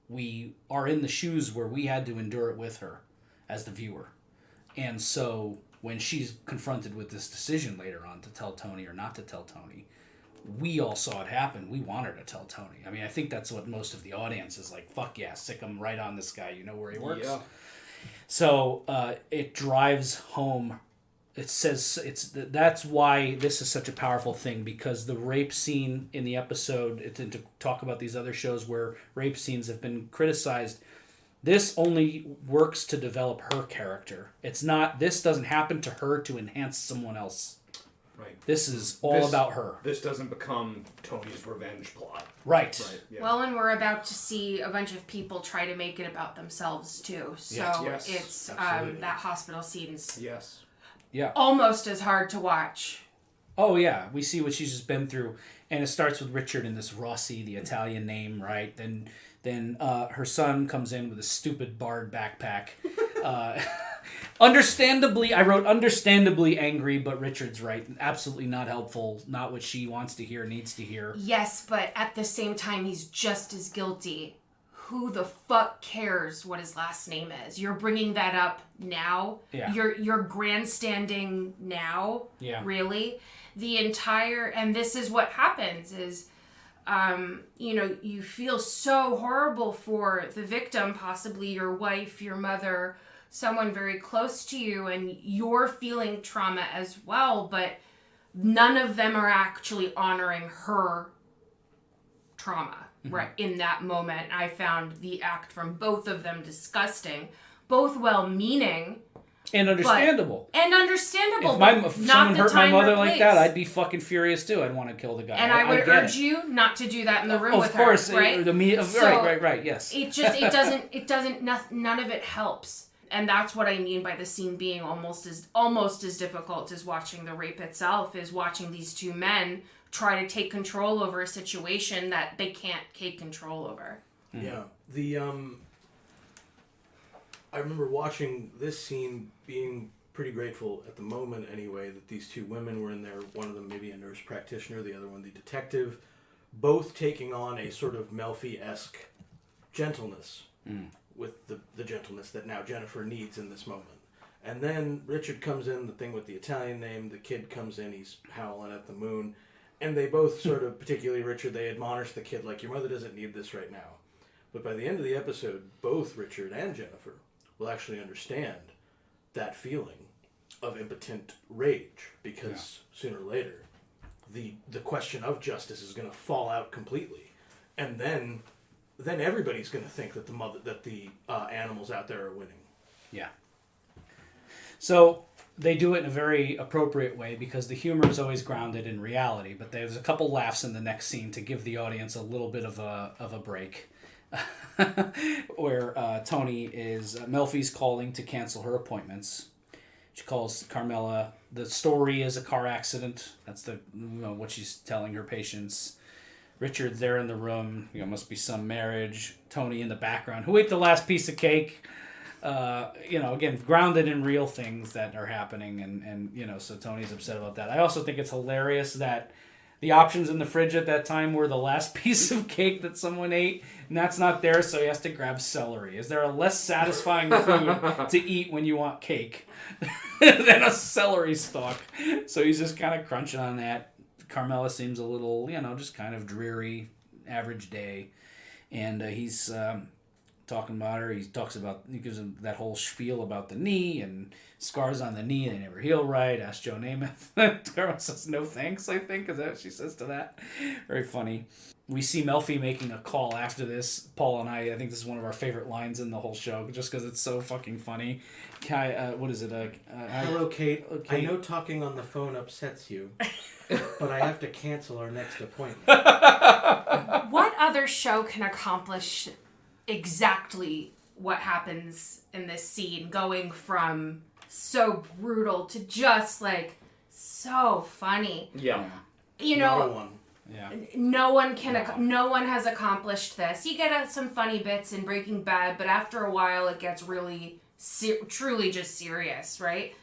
we are in the shoes where we had to endure it with her as the viewer. And so when she's confronted with this decision later on to tell Tony or not to tell Tony, we all saw it happen. We want her to tell Tony. I mean, I think that's what most of the audience is like, fuck yeah, sick him right on this guy. You know where he works? Yeah. So it drives home. It says that's why this is such a powerful thing, because the rape scene in the episode, and to talk about these other shows where rape scenes have been criticized, this only works to develop her character. This doesn't happen to her to enhance someone else. Right. This is all about her. This doesn't become Tony's revenge plot. Right. Yeah. Well, and we're about to see a bunch of people try to make it about themselves too. So Yes, it's that hospital scene's almost as hard to watch. Oh yeah, we see what she's just been through, and it starts with Richard and this Rossi, the Italian name, right? Then her son comes in with a stupid barred backpack. I wrote understandably angry, but Richard's right. Absolutely not helpful. Not what she wants to hear, needs to hear. Yes, but at the same time, he's just as guilty. Who the fuck cares what his last name is? You're bringing that up now? Yeah. You're grandstanding now? Yeah. Really? And this is what happens is, you feel so horrible for the victim, possibly your wife, your mother, someone very close to you, and you're feeling trauma as well, but none of them are actually honoring her trauma, right? In that moment, I found the act from both of them disgusting, both well-meaning. And understandable. If someone hurt my mother like that, I'd be fucking furious too. I'd want to kill the guy. And I would urge you not to do that in the room with her. Of course, right? Right, yes. It doesn't, none of it helps. And that's what I mean by the scene being almost as difficult as watching the rape itself, is watching these two men try to take control over a situation that they can't take control over. Yeah. I remember watching this scene, being pretty grateful at the moment anyway, that these two women were in there, one of them maybe a nurse practitioner, the other one the detective, both taking on a sort of Melfi-esque gentleness. With the gentleness that now Jennifer needs in this moment. And then Richard comes in, the thing with the Italian name, the kid comes in, he's howling at the moon, and they both sort of, particularly Richard, they admonish the kid like, your mother doesn't need this right now. But by the end of the episode, both Richard and Jennifer will actually understand that feeling of impotent rage, because sooner or later, the question of justice is going to fall out completely. And then everybody's going to think that the animals out there are winning. Yeah. So they do it in a very appropriate way, because the humor is always grounded in reality. But there's a couple laughs in the next scene to give the audience a little bit of a break, where Melfi's calling to cancel her appointments. She calls Carmela. The story is a car accident. That's what she's telling her patients. Richard's there in the room. Must be some marriage. Tony in the background. Who ate the last piece of cake? Again, grounded in real things that are happening. And so Tony's upset about that. I also think it's hilarious that The options in the fridge at that time were the last piece of cake that someone ate, and that's not there, so he has to grab celery. Is there a less satisfying food to eat when you want cake than a celery stalk? So he's just kind of crunching on that. Carmela seems a little, just kind of dreary, average day. And he's talking about her. He gives him that whole spiel about the knee and scars on the knee. They never heal right. Ask Joe Namath. Carmela says, no thanks, I think. Is that what she says to that? Very funny. We see Melfi making a call after this. Paul and I think this is one of our favorite lines in the whole show, just because it's so fucking funny. What is it? Hello, Kate. I know talking on the phone upsets you, but I have to cancel our next appointment. What other show can accomplish exactly what happens in this scene, going from so brutal to just, like, so funny? Yeah. No one. Yeah. No one has accomplished this. You get some funny bits in Breaking Bad, but after a while it gets really truly just serious, right?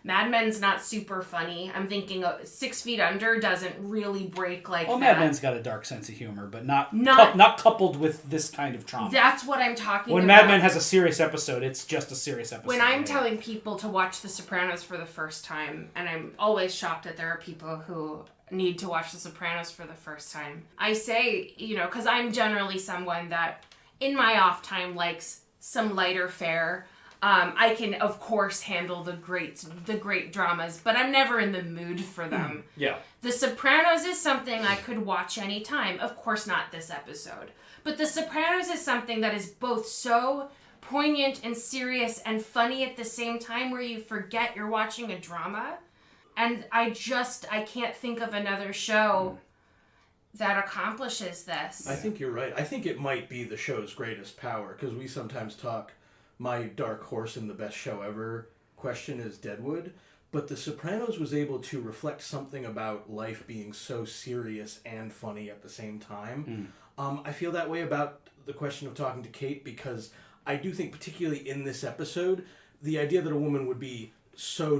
Mad Men's not super funny. I'm thinking 6 Feet Under doesn't really break like that. Mad Men's got a dark sense of humor, but not coupled with this kind of trauma. That's what I'm talking about. When Mad Men has a serious episode, it's just a serious episode. When I'm telling people to watch The Sopranos for the first time, and I'm always shocked that there are people who need to watch The Sopranos for the first time, I say, because I'm generally someone that in my off time likes some lighter fare. I can, of course, handle the great dramas, but I'm never in the mood for them. Yeah. The Sopranos is something I could watch anytime. Of course, not this episode. But The Sopranos is something that is both so poignant and serious and funny at the same time, where you forget you're watching a drama. And I can't think of another show that accomplishes this. I think you're right. I think it might be the show's greatest power, because we sometimes talk, my dark horse in the best show ever question is Deadwood, but The Sopranos was able to reflect something about life being so serious and funny at the same time. I feel that way about the question of talking to Kate, because I do think, particularly in this episode, the idea that a woman would be so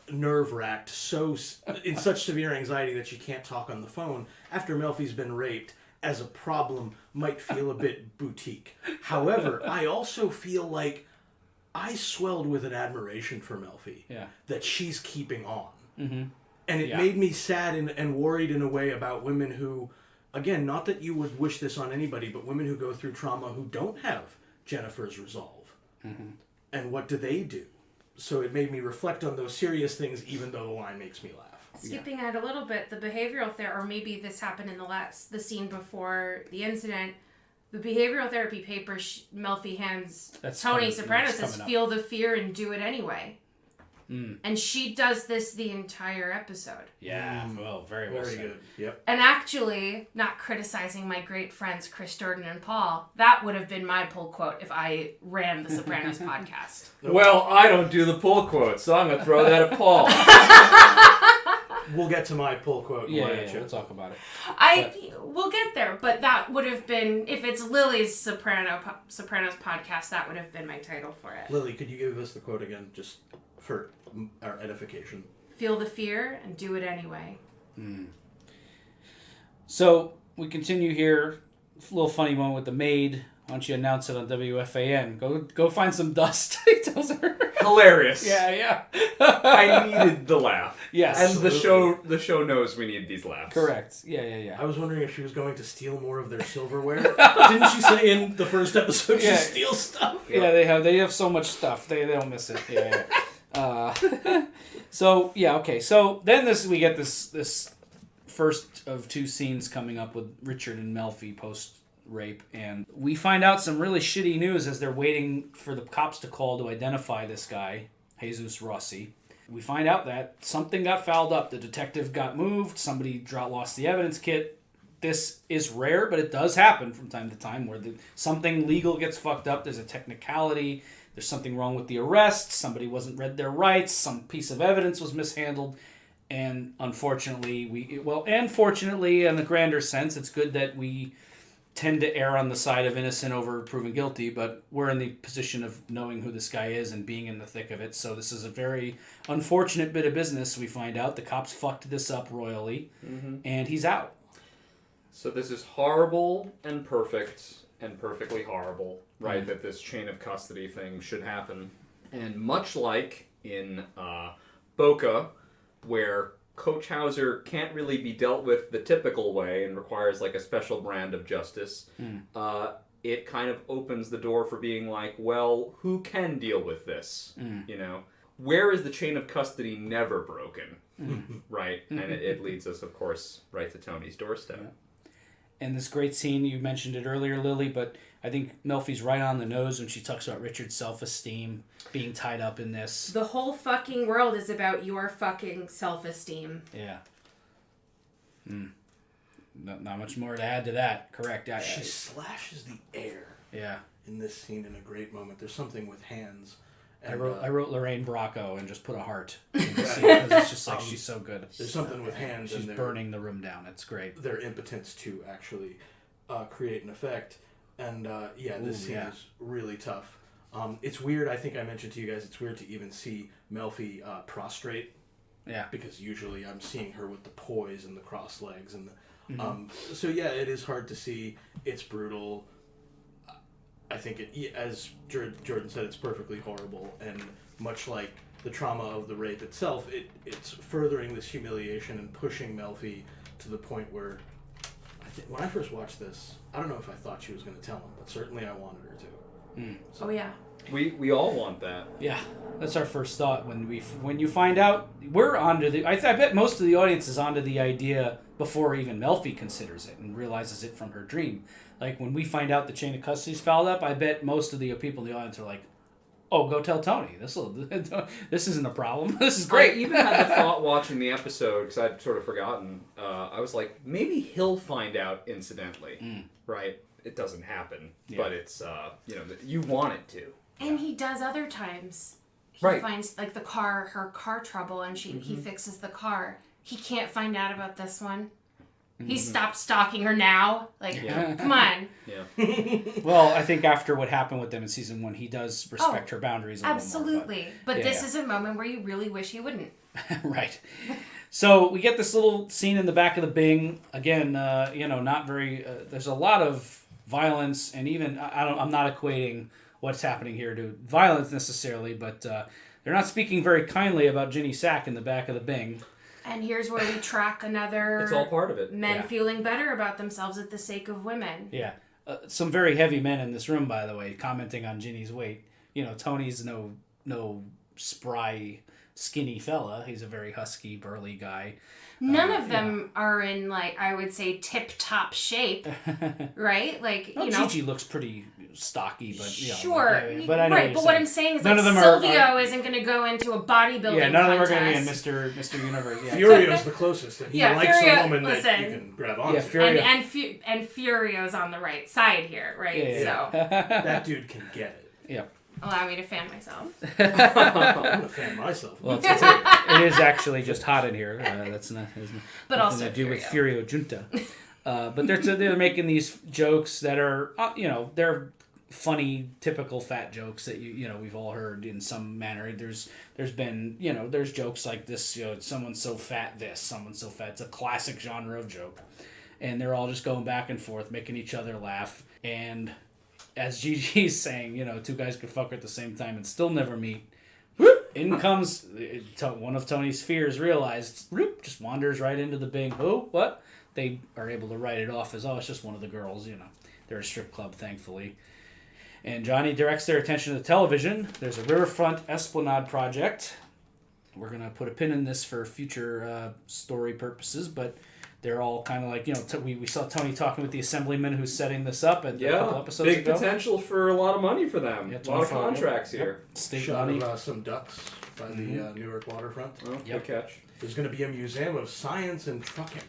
nerve-wracked, so in such severe anxiety that she can't talk on the phone after Melfi's been raped, as a problem might feel a bit boutique. However, I also feel like I swelled with an admiration for Melfi. Yeah. That she's keeping on. Mm-hmm. And it made me sad and worried in a way about women who, again, not that you would wish this on anybody, but women who go through trauma who don't have Jennifer's resolve. Mm-hmm. And what do they do? So it made me reflect on those serious things, even though the line makes me laugh. Skipping out a little bit, the behavioral therapy, or maybe this happened in the scene before the incident, the behavioral therapy paper Melfi hands Tony Soprano says, feel the fear and do it anyway. And she does this the entire episode. Yeah, well, very good. Yep. And actually, not criticizing my great friends Chris Jordan and Paul, that would have been my pull quote if I ran the Sopranos podcast. Well, I don't do the pull quote, so I'm going to throw that at Paul. We'll get to my pull quote. Yeah, we'll talk about it. We'll get there, but that would have been, if it's Lily's Sopranos podcast, that would have been my title for it. Lily, could you give us the quote again, just for our edification? Feel the fear and do it anyway. So we continue here. A little funny moment with the maid. Why don't you announce it on WFAN? Go find some dust. He tells her. Hilarious. Yeah. I needed the laugh. Yes. And the show knows we need these laughs. Correct. Yeah. I was wondering if she was going to steal more of their silverware. Didn't she say in the first episode she steals stuff? Yeah, they have so much stuff. They don't miss it. Yeah. So then we get this first of two scenes coming up with Richard and Melfi post rape, and we find out some really shitty news as they're waiting for the cops to call to identify this guy, Jesus Rossi. We find out that something got fouled up. The detective got moved. Somebody lost the evidence kit. This is rare, but it does happen from time to time where something legal gets fucked up. There's a technicality. There's something wrong with the arrest. Somebody wasn't read their rights. Some piece of evidence was mishandled. And unfortunately, fortunately, in the grander sense, it's good that we tend to err on the side of innocent over proven guilty, but we're in the position of knowing who this guy is and being in the thick of it. So this is a very unfortunate bit of business. We find out the cops fucked this up royally, and he's out. So this is horrible and perfect and perfectly horrible, right? That this chain of custody thing should happen. And much like in Boca, where Coach Hauser can't really be dealt with the typical way and requires like a special brand of justice, it kind of opens the door for being like, well, who can deal with this? You know, where is the chain of custody never broken? Right? And it leads us, of course, right to Tony's doorstep. Yeah. And this great scene, you mentioned it earlier, Lily, but I think Melfi's right on the nose when she talks about Richard's self-esteem being tied up in this. The whole fucking world is about your fucking self-esteem. Yeah. Not much more to add to that. Correct. She slashes the air. Yeah. In this scene, in a great moment, there's something with hands. And, I wrote Lorraine Bracco and just put a heart in the scene because it's just like she's so good. There's something with hands. She's burning the room down. It's great. Their impotence to actually create an effect. And this scene is really tough. It's weird. I think I mentioned to you guys, it's weird to even see Melfi prostrate. Yeah. Because usually I'm seeing her with the poise and the crossed legs. And so it is hard to see. It's brutal. I think as Jordan said, it's perfectly horrible, and much like the trauma of the rape itself, it's furthering this humiliation and pushing Melfi to the point where when I first watched this, I don't know if I thought she was going to tell him, but certainly I wanted her to. So, yeah. We all want that. Yeah, that's our first thought when you find out we're onto the. I bet most of the audience is onto the idea before even Melfi considers it and realizes it from her dream. Like when we find out the chain of custody's fouled up, I bet most of the people in the audience are like, "Oh, go tell Tony. This isn't a problem. This is great." I even had the thought watching the episode because I'd sort of forgotten. I was like, maybe he'll find out incidentally, right? It doesn't happen, but it's you want it to. And he does other times. He finds like her car trouble, and he fixes the car. He can't find out about this one. He stopped stalking her now. Like, come on. Yeah. Well, I think after what happened with them in season 1, he does respect her boundaries a little more. Absolutely. But this is a moment where you really wish he wouldn't. Right. So we get this little scene in the back of the Bing. Again, not very... there's a lot of violence, and even... I'm not equating what's happening here to violence necessarily, but they're not speaking very kindly about Ginny Sack in the back of the Bing. And here's where we track another... It's all part of it. Men feeling better about themselves at the sake of women. Yeah. Some very heavy men in this room, by the way, commenting on Ginny's weight. Tony's no spry, skinny fella. He's a very husky, burly guy. None of them are in, like, I would say, tip-top shape, right? Like, Gigi looks pretty stocky, but, Sure. But I know right, but what I'm saying is, none like, of them Silvio isn't going to go into a bodybuilding Yeah, none of them are contest. going to be in Mr. Universe. Yeah. Furio's the closest. And he likes Furio, a woman that you can grab onto. Yeah, Furio. And Furio's on the right side here, right? Yeah. So that dude can get it. Yeah. Allow me to fan myself. I'm going to fan myself. Well, it is actually just hot in here. That's not but nothing also to do Furio. with Furio Junta. But they're making these jokes that are, they're funny, typical fat jokes that we've all heard in some manner. There's been there's jokes like this. Someone's so fat. Someone's so fat. It's a classic genre of joke, and they're all just going back and forth, making each other laugh. And as Gigi's saying, two guys could fuck at the same time and still never meet. In comes one of Tony's fears realized. Just wanders right into the Bing. Who? What? They are able to write it off as, it's just one of the girls. They're a strip club, thankfully. And Johnny directs their attention to the television. There's a riverfront esplanade project. We're going to put a pin in this for future story purposes, but they're all kind of like, we saw Tony talking with the assemblyman who's setting this up a couple episodes big ago. Potential for a lot of money for them. Yeah, a lot of contracts here. Yep. State Shot money. of some ducks by the Newark waterfront. Oh, good catch. There's going to be a museum of science and trucking.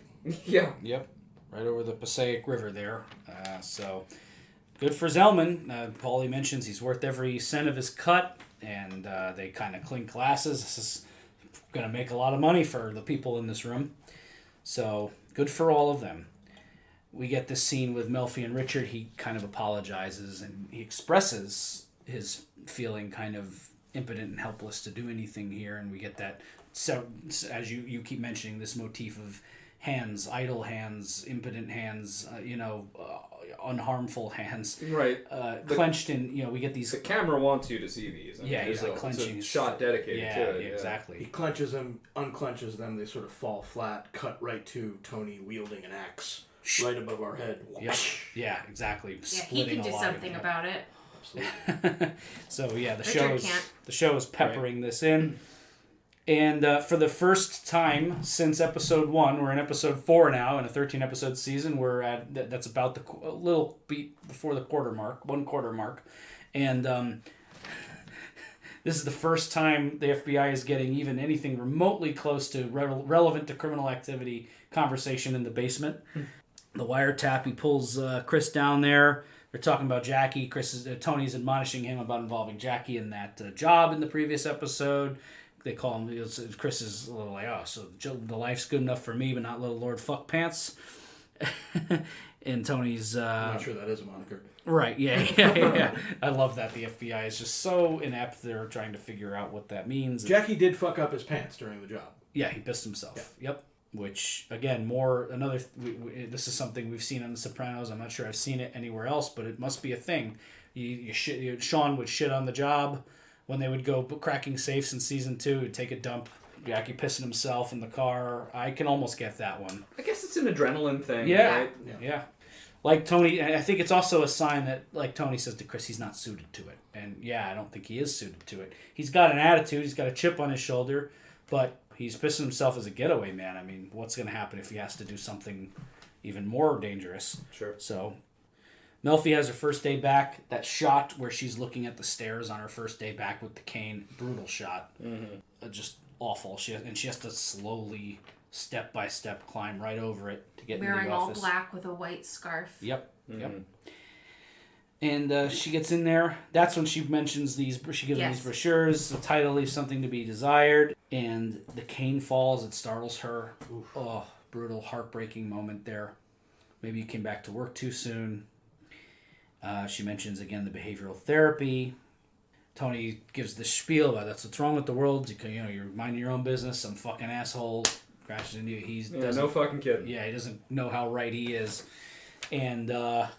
Yeah. Yep. Right over the Passaic River there. So good for Zellman. Paulie mentions he's worth every cent of his cut, and they kind of clink glasses. This is going to make a lot of money for the people in this room. So good for all of them. we get this scene with Melfi and Richard. He kind of apologizes and he expresses his feeling kind of impotent and helpless to do anything here. And we get that, so as you keep mentioning, this motif of hands, idle hands, impotent hands, unharmful hands. Right. Clenched in, we get these... The camera wants you to see these. I mean, he's like clenching his shot dedicated to it. Yeah, exactly. He clenches them, unclenches them, they sort of fall flat, cut right to Tony wielding an axe right above our head. Yep. Yeah, exactly. Yeah, he can do something about it. Absolutely. So yeah, the Richard show is peppering this in. And for the first time since episode 1, we're in episode 4 now in a 13-episode season. We're at that's about a little beat before the one quarter mark, and this is the first time the FBI is getting even anything remotely close to relevant to criminal activity conversation in the basement. The wiretap. He pulls Chris down there. They're talking about Jackie. Tony's admonishing him about involving Jackie in that job in the previous episode. They call him, Chris is a little like, oh, so the life's good enough for me, but not little Lord Fuck Pants. And Tony's... I'm not sure that is a moniker. Right, yeah. I love that the FBI is just so inept. They're trying to figure out what that means. Jackie did fuck up his pants during the job. Yeah, he pissed himself. Yeah. Yep. Which, again, this is something we've seen on The Sopranos. I'm not sure I've seen it anywhere else, but it must be a thing. Sean would shit on the job. When they would go cracking safes in season 2, he'd take a dump. Jackie pissing himself in the car. I can almost get that one. I guess it's an adrenaline thing. Yeah. Right? Yeah. Like Tony, I think it's also a sign that, like Tony says to Chris, he's not suited to it. And yeah, I don't think he is suited to it. He's got an attitude. He's got a chip on his shoulder. But he's pissing himself as a getaway man. I mean, what's going to happen if he has to do something even more dangerous? Sure. So... Melfi has her first day back. That shot where she's looking at the stairs on her first day back with the cane, brutal shot. Mm-hmm. Just awful. She has to slowly, step by step, climb right over it to get into the office. Wearing all black with a white scarf. Yep. Mm-hmm. Yep. And she gets in there. That's when she mentions these. She gives them these brochures. The title leaves something to be desired. And the cane falls. It startles her. Oof. Oh, brutal, heartbreaking moment there. Maybe you came back to work too soon. She mentions again the behavioral therapy. Tony gives the spiel about that's what's wrong with the world. You're minding your own business. Some fucking asshole crashes into you. No fucking kidding. Yeah, he doesn't know how right he is. And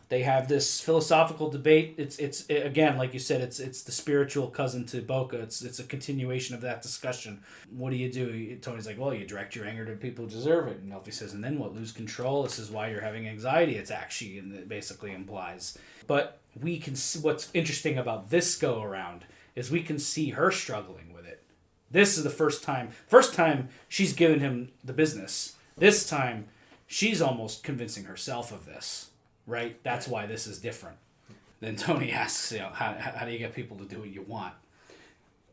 they have this philosophical debate. It's again, like you said, it's the spiritual cousin to Boca. It's a continuation of that discussion. What do you do? Tony's like, well, you direct your anger to people who deserve it. And Melfi says, and then what? Lose control. This is why you're having anxiety attack. She basically implies. But we can see what's interesting about this go around is we can see her struggling with it. This is the first time she's given him the business. This time she's almost convincing herself of this, right? That's why this is different. Then Tony asks, how do you get people to do what you want?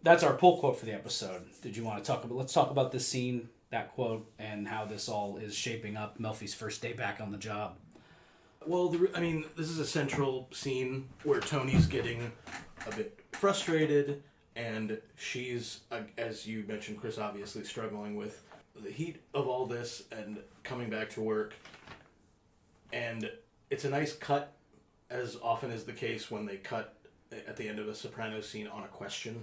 That's our pull quote for the episode. Did you want to talk about? Let's talk about this scene, that quote, and how this all is shaping up. Melfi's first day back on the job. Well, this is a central scene where Tony's getting a bit frustrated, and she's, as you mentioned, Chris, obviously struggling with the heat of all this and coming back to work. And it's a nice cut, as often is the case when they cut at the end of a Sopranos scene on a question,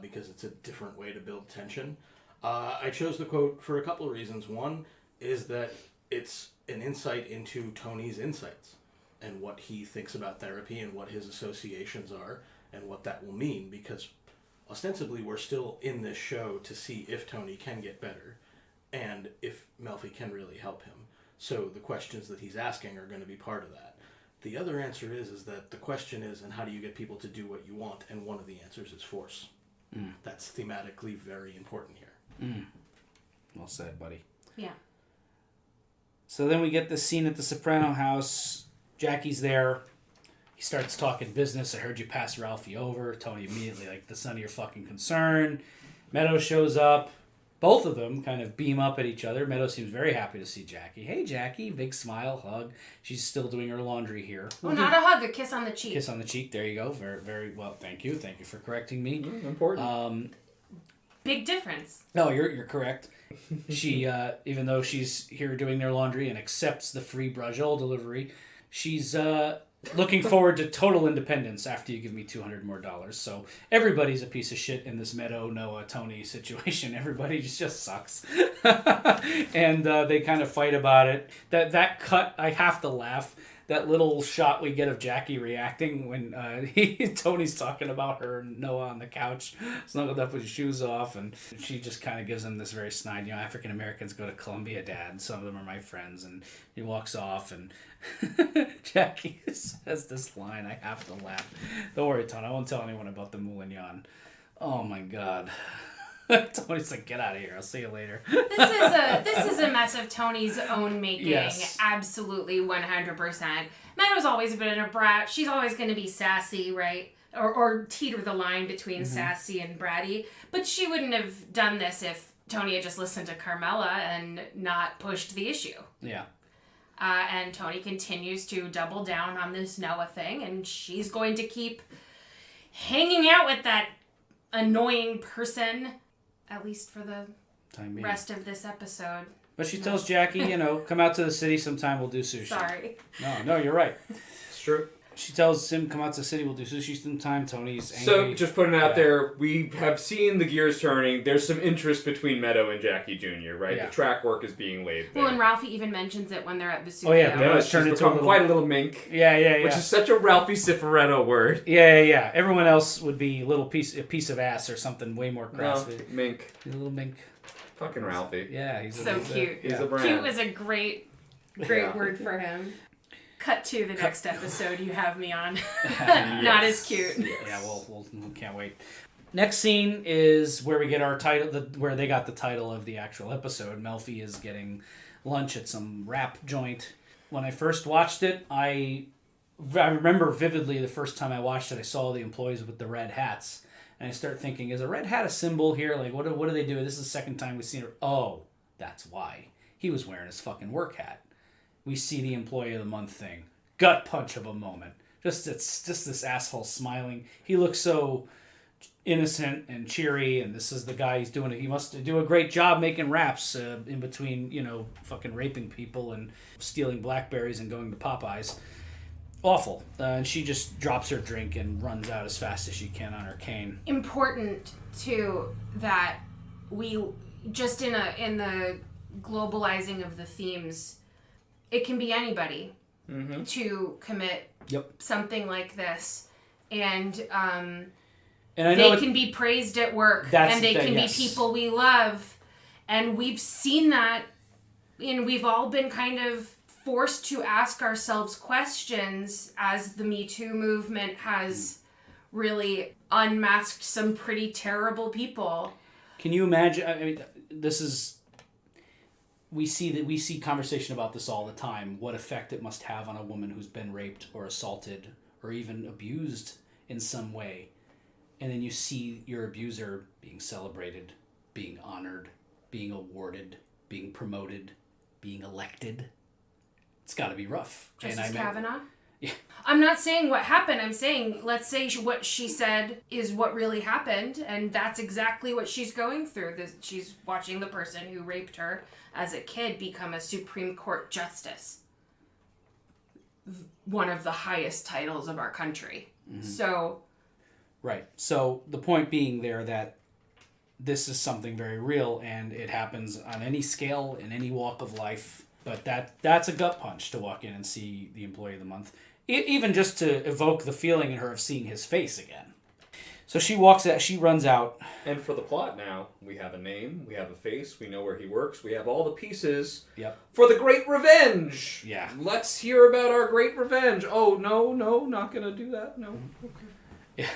because it's a different way to build tension. I chose the quote for a couple of reasons. One is that it's an insight into Tony's insights and what he thinks about therapy and what his associations are and what that will mean, because ostensibly we're still in this show to see if Tony can get better and if Melfi can really help him. So the questions that he's asking are going to be part of that. The other answer is that the question is, and how do you get people to do what you want? And one of the answers is force. That's thematically very important here. Well said, buddy. Yeah. So then we get this scene at the Soprano house. Jackie's there. He starts talking business. I heard you pass Ralphie over. Tony immediately, like, that's none of your fucking concern. Meadows shows up. Both of them kind of beam up at each other. Meadows seems very happy to see Jackie. Hey, Jackie. Big smile, hug. She's still doing her laundry here. Well, not a hug, a kiss on the cheek. Kiss on the cheek. There you go. Very, very well. Thank you. Thank you for correcting me. Important. Big difference. No, you're correct. She, even though she's here doing their laundry and accepts the free brajol delivery, she's looking forward to total independence after you give me $200 more. So everybody's a piece of shit in this Meadow, Noah, Tony situation. Everybody just sucks. And they kind of fight about it. That cut, I have to laugh. That little shot we get of Jackie reacting when Tony's talking about her and Noah on the couch, snuggled up with his shoes off, and she just kind of gives him this very snide, African Americans go to Columbia, Dad. Some of them are my friends, and he walks off, and Jackie says this line. I have to laugh. Don't worry, Tony. I won't tell anyone about the Moulignon. Oh my God. Tony's like, get out of here. I'll see you later. This is a mess of Tony's own making. Yes. Absolutely, 100%. Meadow's always been a brat. She's always going to be sassy, right? Or teeter the line between sassy and bratty. But she wouldn't have done this if Tony had just listened to Carmela and not pushed the issue. Yeah. And Tony continues to double down on this Noah thing, and she's going to keep hanging out with that annoying person, at least for the rest of this episode. But she tells Jackie, come out to the city sometime, we'll do sushi. Sorry. No, you're right. It's true. She tells him, come out to the city, we'll do sushi sometime. Tony's angry. So, just putting it out there, we have seen the gears turning. There's some interest between Meadow and Jackie Jr., right? Yeah. The track work is being laid there. Well, and Ralphie even mentions it when they're at Vesuvio. Oh, yeah, Meadow's turned she's into become quite a little mink. Yeah. Which is such a Ralphie Cifaretto word. Yeah. Everyone else would be a piece of ass or something way more crass. No, mink. He's a little mink. Fucking Ralphie. Yeah, he's cute. He's a brand. Cute was a great word for him. Cut to the next episode you have me on. Not as cute. Yes. Yeah, we can't wait. Next scene is where we get our title, where they got the title of the actual episode. Melfi is getting lunch at some rap joint. When I first watched it, I remember vividly the first time I watched it, I saw the employees with the red hats. And I start thinking, is a red hat a symbol here? Like, what do they do? This is the second time we've seen it. Oh, that's why. He was wearing his fucking work hat. We see the Employee of the Month thing. Gut punch of a moment. It's just this asshole smiling. He looks so innocent and cheery, and this is the guy he's doing it. He must do a great job making raps in between, fucking raping people and stealing blackberries and going to Popeyes. Awful. And she just drops her drink and runs out as fast as she can on her cane. Important, too, that we, just in the globalizing of the themes, it can be anybody to commit something like this. And they can be praised at work. And they can be people we love. And we've seen that, and we've all been kind of forced to ask ourselves questions as the Me Too movement has really unmasked some pretty terrible people. Can you imagine? I mean, this is... We see conversation about this all the time. What effect it must have on a woman who's been raped or assaulted or even abused in some way. And then you see your abuser being celebrated, being honored, being awarded, being promoted, being elected. It's got to be rough. Justice Kavanaugh? Yeah. I'm not saying what happened. I'm saying, let's say what she said is what really happened, and that's exactly what she's going through. She's watching the person who raped her as a kid become a Supreme Court justice. One of the highest titles of our country. Mm-hmm. So... Right. So the point being there that this is something very real, and it happens on any scale, in any walk of life. But that's a gut punch to walk in and see the Employee of the Month. Even just to evoke the feeling in her of seeing his face again. So she runs out. And for the plot now, we have a name, we have a face, we know where he works, we have all the pieces for the great revenge. Yeah. Let's hear about our great revenge. Oh, no, not gonna do that. No. Okay. Yeah.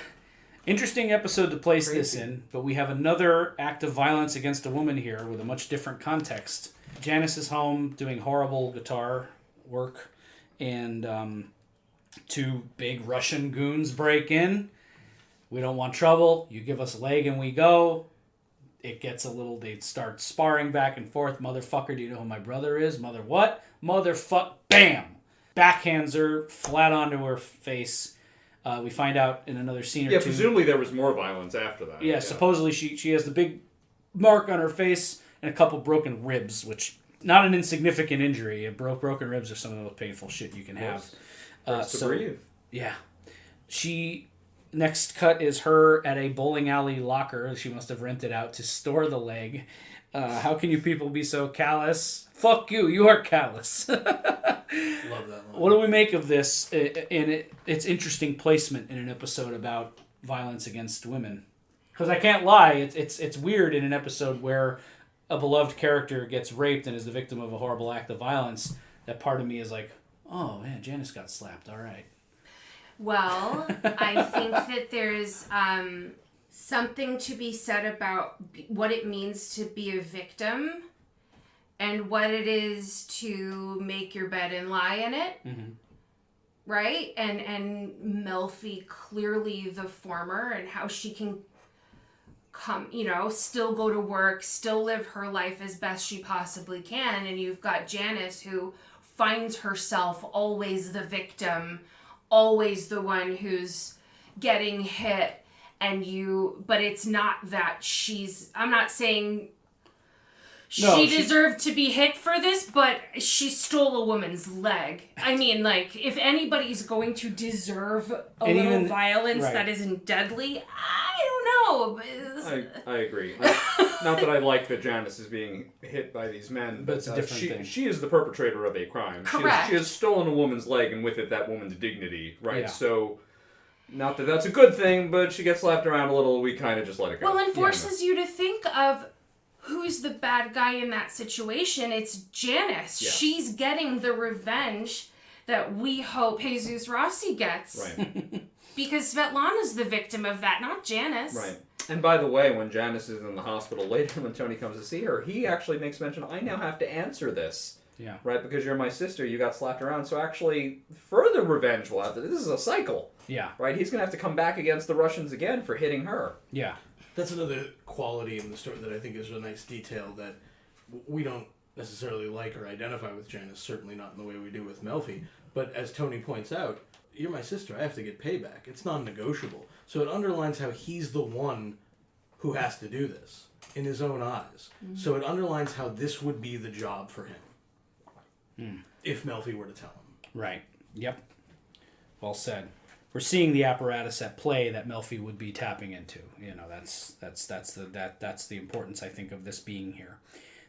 Interesting episode to place this in, but we have another act of violence against a woman here with a much different context. Janice is home doing horrible guitar work, and two big Russian goons break in. We don't want trouble. You give us a leg and we go. It gets they start sparring back and forth. Motherfucker, do you know who my brother is? Mother what? Motherfuck, bam! Backhands her flat onto her face. We find out in another scene or two. Yeah, presumably there was more violence after that. Yeah, supposedly she has the big mark on her face and a couple broken ribs, which not an insignificant injury. Broken ribs are some of the most painful shit you can have. To breathe. Yeah. Next cut is her at a bowling alley locker she must have rented out to store the leg. How can you people be so callous? Fuck you, you are callous. Love that line. What do we make of this? And its interesting placement in an episode about violence against women. Because I can't lie, it's weird in an episode where a beloved character gets raped and is the victim of a horrible act of violence. That part of me is like, oh man, Janice got slapped, all right. Well, I think that there's something to be said about what it means to be a victim and what it is to make your bed and lie in it. Mm-hmm. Right? And Melfi clearly the former, and how she can come, still go to work, still live her life as best she possibly can. And you've got Janice, who finds herself always the victim, always the one who's getting hit, but it's not that I'm not saying she deserved to be hit for this, but she stole a woman's leg. I mean, like, if anybody's going to deserve a little violence that isn't deadly, I don't know. I agree. Not that I like that Janice is being hit by these men, but it's a different thing. She is the perpetrator of a crime. Correct. She has stolen a woman's leg, and with it, that woman's dignity, right? Yeah. So, not that that's a good thing, but she gets slapped around a little, we kind of just let it go. Well, and forces you to think of who's the bad guy in that situation. It's Janice. Yeah. She's getting the revenge that we hope Jesus Rossi gets. Right. Because Svetlana's the victim of that, not Janice. Right. And by the way, when Janice is in the hospital later, when Tony comes to see her, he actually makes mention, I now have to answer this. Yeah. Right? Because you're my sister, you got slapped around, so actually, further revenge will have to... This is a cycle. Yeah. Right? He's going to have to come back against the Russians again for hitting her. Yeah. That's another quality in the story that I think is a nice detail that we don't necessarily like or identify with Janice, certainly not in the way we do with Melfi. But as Tony points out, you're my sister, I have to get payback. It's non-negotiable. So it underlines how he's the one who has to do this in his own eyes. Mm-hmm. So it underlines how this would be the job for him if Melfi were to tell him. Right. Yep. Well said. We're seeing the apparatus at play that Melfi would be tapping into. That's the importance, I think, of this being here.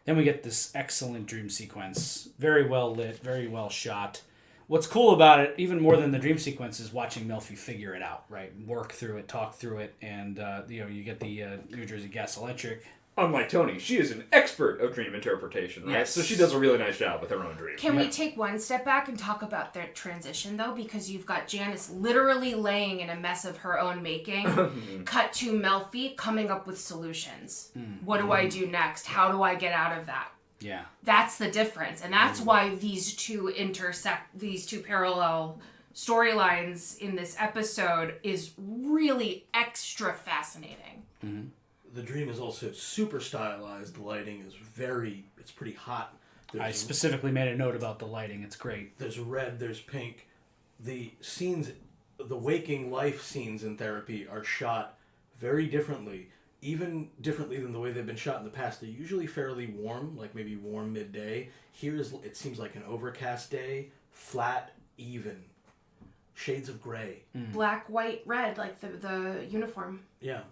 Then we get this excellent dream sequence, very well lit, very well shot. What's cool about it, even more than the dream sequence, is watching Melfi figure it out, right? Work through it, talk through it, and you get the New Jersey Gas Electric. Unlike Tony, she is an expert of dream interpretation, right? Yes. So she does a really nice job with her own dream. Can we take one step back and talk about their transition, though? Because you've got Janice literally laying in a mess of her own making. Cut to Melfi coming up with solutions. What do I do next? How do I get out of that? Yeah. That's the difference. And that's why these two parallel storylines in this episode is really extra fascinating. Mm-hmm. The dream is also super stylized. The lighting is it's pretty hot. I specifically made a note about the lighting. It's great. There's red, there's pink. The scenes, the waking life scenes in therapy are shot very differently. Even differently than the way they've been shot in the past. They're usually fairly warm, like maybe warm midday. It seems like an overcast day, flat, even. Shades of gray. Black, white, red, like the uniform. Yeah.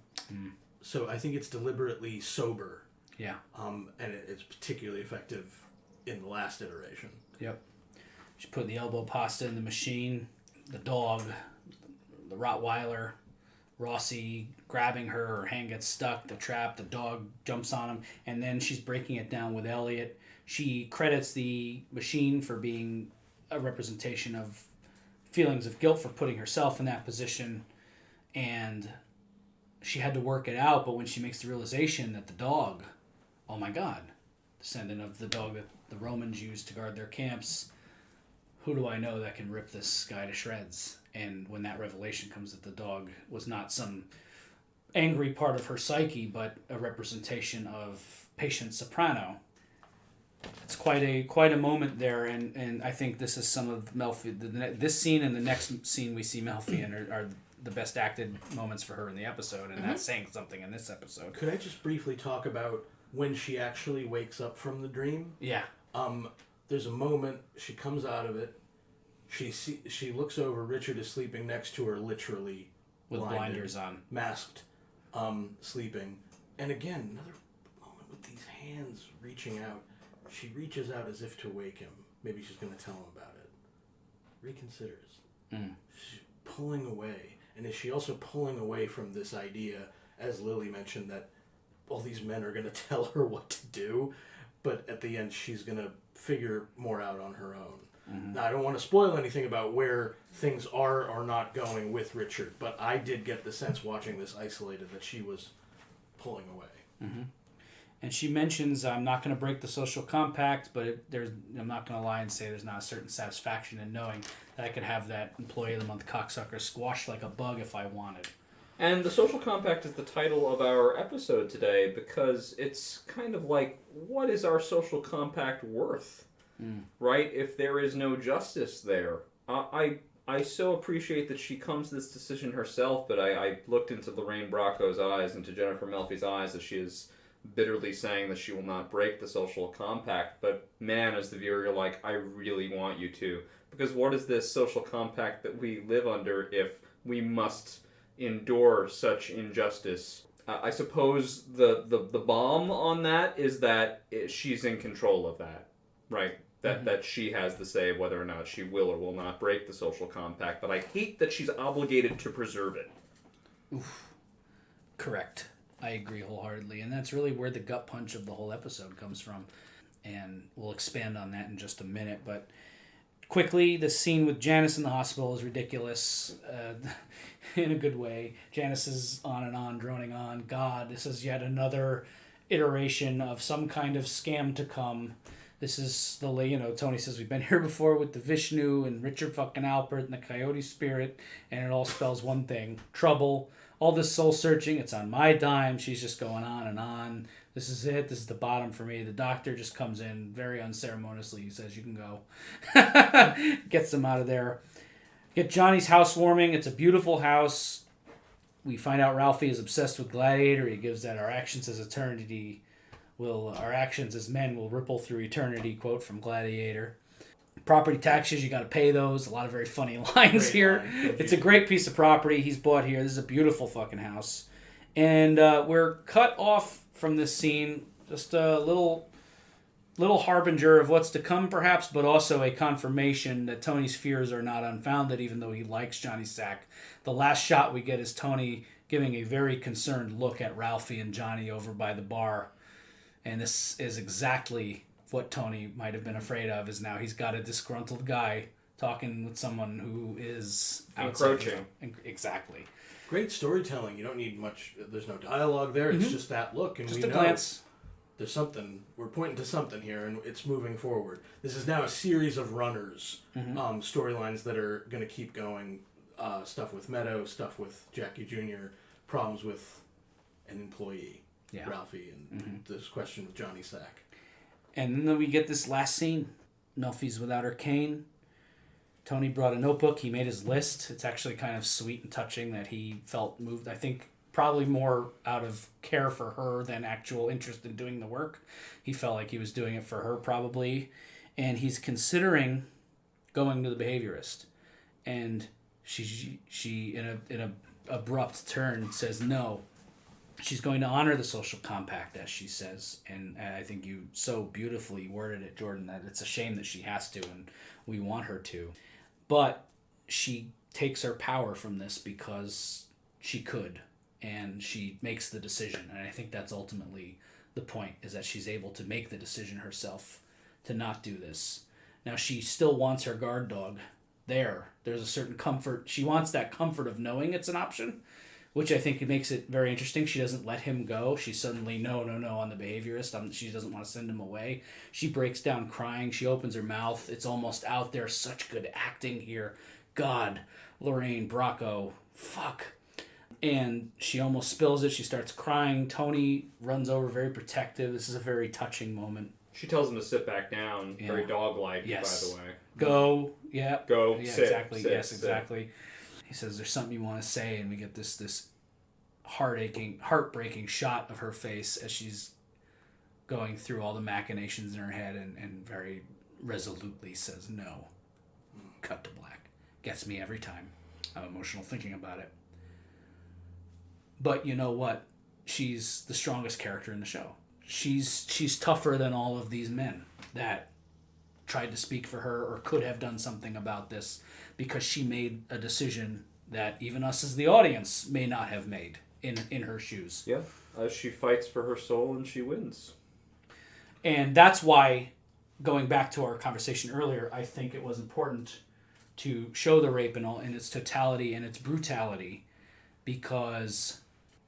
So I think it's deliberately sober. Yeah. And it's particularly effective in the last iteration. Yep. She put the elbow pasta in the machine. The dog, the Rottweiler, Rossi grabbing her hand gets stuck, the trap, the dog jumps on him, and then she's breaking it down with Elliot. She credits the machine for being a representation of feelings of guilt for putting herself in that position, and she had to work it out, but when she makes the realization that the dog, oh my god, descendant of the dog that the Romans used to guard their camps, who do I know that can rip this guy to shreds? And when that revelation comes that the dog was not some angry part of her psyche, but a representation of patient soprano, It's quite a moment there, and I think this is some of Melfi. This scene and the next scene we see Melfi in are the best acted moments for her in the episode, and that's saying something in this episode. Could I just briefly talk about when she actually wakes up from the dream? Yeah. There's a moment, she comes out of it, she looks over, Richard is sleeping next to her, literally With blinded, blinders on. masked, sleeping. And again, another moment with these hands reaching out. She reaches out as if to wake him. Maybe she's going to tell him about it. Reconsiders. She's pulling away. And is she also pulling away from this idea, as Lily mentioned, that all these men are going to tell her what to do, but at the end she's going to figure more out on her own. Now, I don't want to spoil anything about where things are or not going with Richard, but I did get the sense watching this isolated that she was pulling away. And she mentions, I'm not going to break the social compact, but I'm not going to lie and say there's not a certain satisfaction in knowing that I could have that employee of the month cocksucker squashed like a bug if I wanted. And the social compact is the title of our episode today because it's kind of like, what is our social compact worth? Right? If there is no justice there. I so appreciate that she comes to this decision herself, but I looked into Lorraine Bracco's eyes, into Jennifer Melfi's eyes, as she is bitterly saying that she will not break the social compact. But man, as the viewer, you're like, I really want you to. Because what is this social compact that we live under if we must endure such injustice? I suppose the bomb on that is that she's in control of that, right? That she has the say of whether or not she will or will not break the social compact. But I hate that she's obligated to preserve it. Oof. Correct. I agree wholeheartedly. And that's really where the gut punch of the whole episode comes from. And we'll expand on that in just a minute. But quickly, the scene with Janice in the hospital is ridiculous in a good way. Janice is on and on, droning on. God, this is yet another iteration of some kind of scam to come. This is Tony says we've been here before with the Vishnu and Richard fucking Alpert and the Coyote Spirit, and it all spells one thing: trouble. All this soul searching, it's on my dime. She's just going on and on. This is it. This is the bottom for me. The doctor just comes in very unceremoniously. He says, you can go. Gets them out of there. Get Johnny's housewarming. It's a beautiful house. We find out Ralphie is obsessed with Gladiator. He gives that our actions as men will ripple through eternity, quote from Gladiator. Property taxes, you got to pay those. A lot of very funny lines here. It's a great piece of property he's bought here. This is a beautiful fucking house. And we're cut off from this scene. Just a little harbinger of what's to come, perhaps, but also a confirmation that Tony's fears are not unfounded, even though he likes Johnny Sack. The last shot we get is Tony giving a very concerned look at Ralphie and Johnny over by the bar. And this is exactly what Tony might have been afraid of, is now he's got a disgruntled guy talking with someone who is encroaching. Exactly. Great storytelling. You don't need much. There's no dialogue there. It's just that look, and Just we a know glance. there's something. We're pointing to something here, and it's moving forward. This is now a series of runners, storylines that are going to keep going. Stuff with Meadow, stuff with Jackie Jr., problems with an employee, Ralphie, and this question of Johnny Sack. And then we get this last scene. Melfi's without her cane. Tony brought a notebook. He made his list. It's actually kind of sweet and touching that he felt moved. I think probably more out of care for her than actual interest in doing the work. He felt like he was doing it for her probably. And he's considering going to the behaviorist. And she in a abrupt turn says no. She's going to honor the social compact, as she says, and I think you so beautifully worded it, Jordan, that it's a shame that she has to, and we want her to. But she takes her power from this because she could, and she makes the decision, and I think that's ultimately the point, is that she's able to make the decision herself to not do this. Now, she still wants her guard dog there. There's a certain comfort. She wants that comfort of knowing it's an option, which I think makes it very interesting. She doesn't let him go. She's suddenly, no, on the behaviorist. She doesn't want to send him away. She breaks down crying. She opens her mouth. It's almost out there. Such good acting here. God, Lorraine Bracco. Fuck. And she almost spills it. She starts crying. Tony runs over, very protective. This is a very touching moment. She tells him to sit back down, Yeah. very dog-like, Yes. by the way. Go, yeah. Go, Yeah, sit, exactly. sit, Yes, sit. exactly. He says, there's something you want to say, and we get this heartbreaking shot of her face as she's going through all the machinations in her head and very resolutely says no. Cut to black. Gets me every time. I'm emotional thinking about it. But you know what? She's the strongest character in the show. She's tougher than all of these men that tried to speak for her or could have done something about this, because she made a decision that even us as the audience may not have made in her shoes. Yeah, she fights for her soul and she wins. And that's why, going back to our conversation earlier, I think it was important to show the rape in its totality and its brutality, because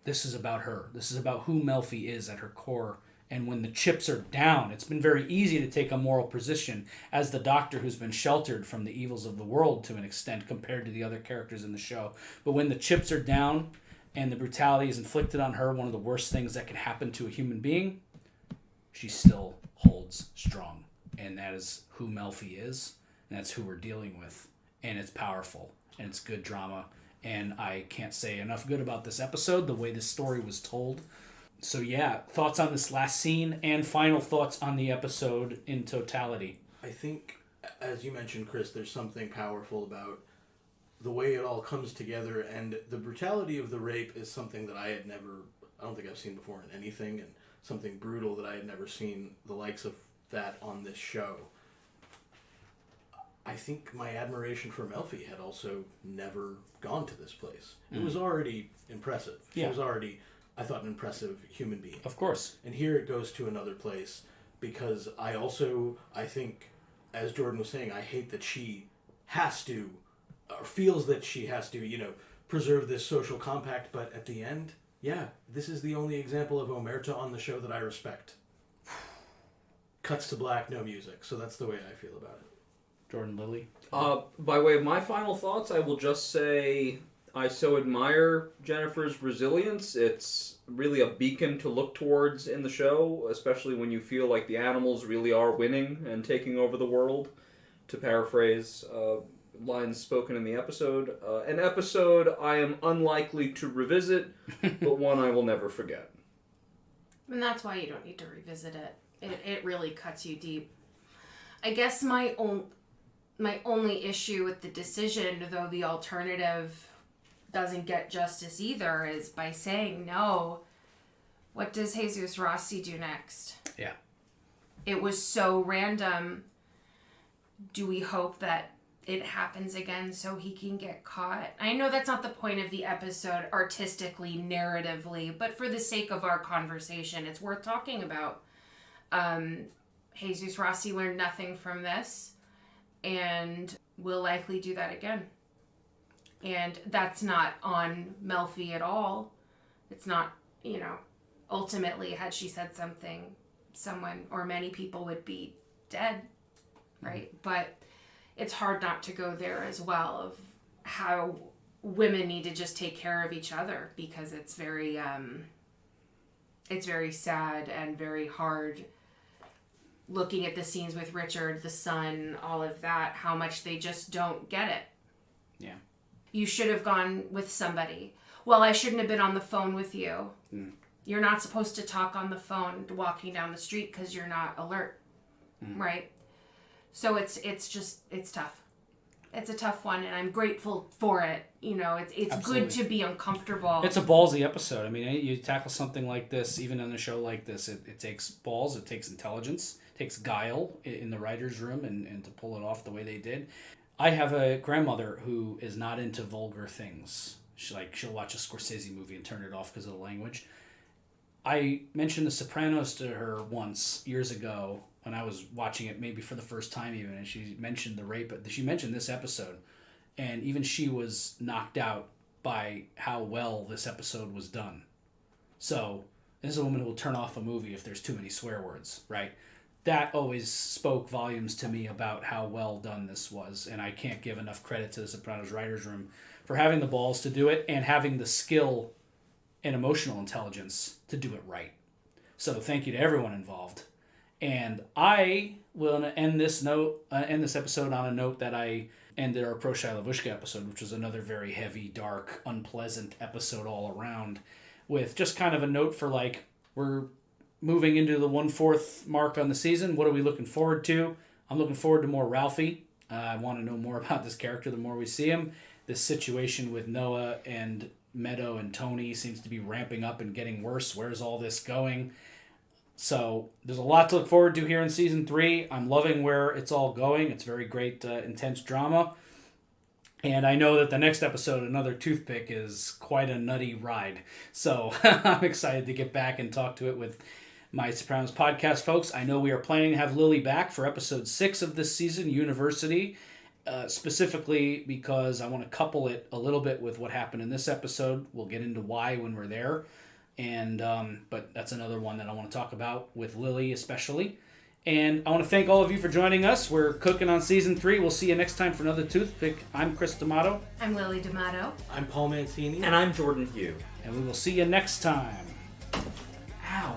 this is about her. This is about who Melfi is at her core. And when the chips are down, it's been very easy to take a moral position as the doctor who's been sheltered from the evils of the world to an extent compared to the other characters in the show. But when the chips are down and the brutality is inflicted on her, one of the worst things that can happen to a human being, she still holds strong. And that is who Melfi is, and that's who we're dealing with. And it's powerful, and it's good drama. And I can't say enough good about this episode, the way this story was told. So yeah, thoughts on this last scene and final thoughts on the episode in totality. I think, as you mentioned, Chris, there's something powerful about the way it all comes together, and the brutality of the rape is something that I don't think I've seen before in anything, and something brutal that I had never seen the likes of that on this show. I think my admiration for Melfi had also never gone to this place. It was already impressive. She was already, I thought, an impressive human being. Of course. And here it goes to another place, because I think, as Jordan was saying, I hate that she has to, or feels that she has to, preserve this social compact, but at the end, this is the only example of omerta on the show that I respect. Cuts to black, no music. So that's the way I feel about it. Jordan, Lily? By way of my final thoughts, I will just say I so admire Jennifer's resilience. It's really a beacon to look towards in the show, especially when you feel like the animals really are winning and taking over the world, to paraphrase lines spoken in the episode. An episode I am unlikely to revisit, but one I will never forget. And that's why you don't need to revisit it. It really cuts you deep. I guess my only issue with the decision, though the alternative doesn't get justice either, is by saying no, what does Jesus Rossi do next? Yeah. It was so random. Do we hope that it happens again so he can get caught? I know that's not the point of the episode artistically, narratively, but for the sake of our conversation, it's worth talking about. Jesus Rossi learned nothing from this and will likely do that again. And that's not on Melfi at all. It's not, ultimately, had she said something, someone or many people would be dead, right? But it's hard not to go there as well, of how women need to just take care of each other, because it's very sad and very hard. Looking at the scenes with Richard, the son, all of that, how much they just don't get it. Yeah. You should have gone with somebody. Well, I shouldn't have been on the phone with you. Mm. You're not supposed to talk on the phone walking down the street because you're not alert. Right? So it's tough. It's a tough one, and I'm grateful for it. It's good to be uncomfortable. It's a ballsy episode. I mean, you tackle something like this, even on a show like this, it takes balls, it takes intelligence, it takes guile in the writer's room, and to pull it off the way they did. I have a grandmother who is not into vulgar things. She'll watch a Scorsese movie and turn it off because of the language. I mentioned The Sopranos to her once, years ago, when I was watching it, maybe for the first time even, and she mentioned the rape. She mentioned this episode, and even she was knocked out by how well this episode was done. So, this is a woman who will turn off a movie if there's too many swear words, right? That always spoke volumes to me about how well done this was, and I can't give enough credit to the Sopranos writers' room for having the balls to do it and having the skill and emotional intelligence to do it right. So thank you to everyone involved. And I will end this episode on a note that I ended our Pro Shia LaVushka episode, which was another very heavy, dark, unpleasant episode all around, with just kind of a note for like, we're moving into the 1/4 mark on the season. What are we looking forward to? I'm looking forward to more Ralphie. I want to know more about this character the more we see him. This situation with Noah and Meadow and Tony seems to be ramping up and getting worse. Where's all this going? So there's a lot to look forward to here in season 3. I'm loving where it's all going. It's very great, intense drama. And I know that the next episode, Another Toothpick, is quite a nutty ride. So I'm excited to get back and talk to it with my Sopranos podcast folks. I know we are planning to have Lily back for episode 6 of this season, University, specifically because I want to couple it a little bit with what happened in this episode. We'll get into why when we're there. And but that's another one that I want to talk about with Lily especially. And I want to thank all of you for joining us. We're cooking on season 3. We'll see you next time for Another Toothpick. I'm Chris D'Amato. I'm Lily D'Amato. I'm Paul Mancini. And I'm Jordan Hugh. And we will see you next time. Ow.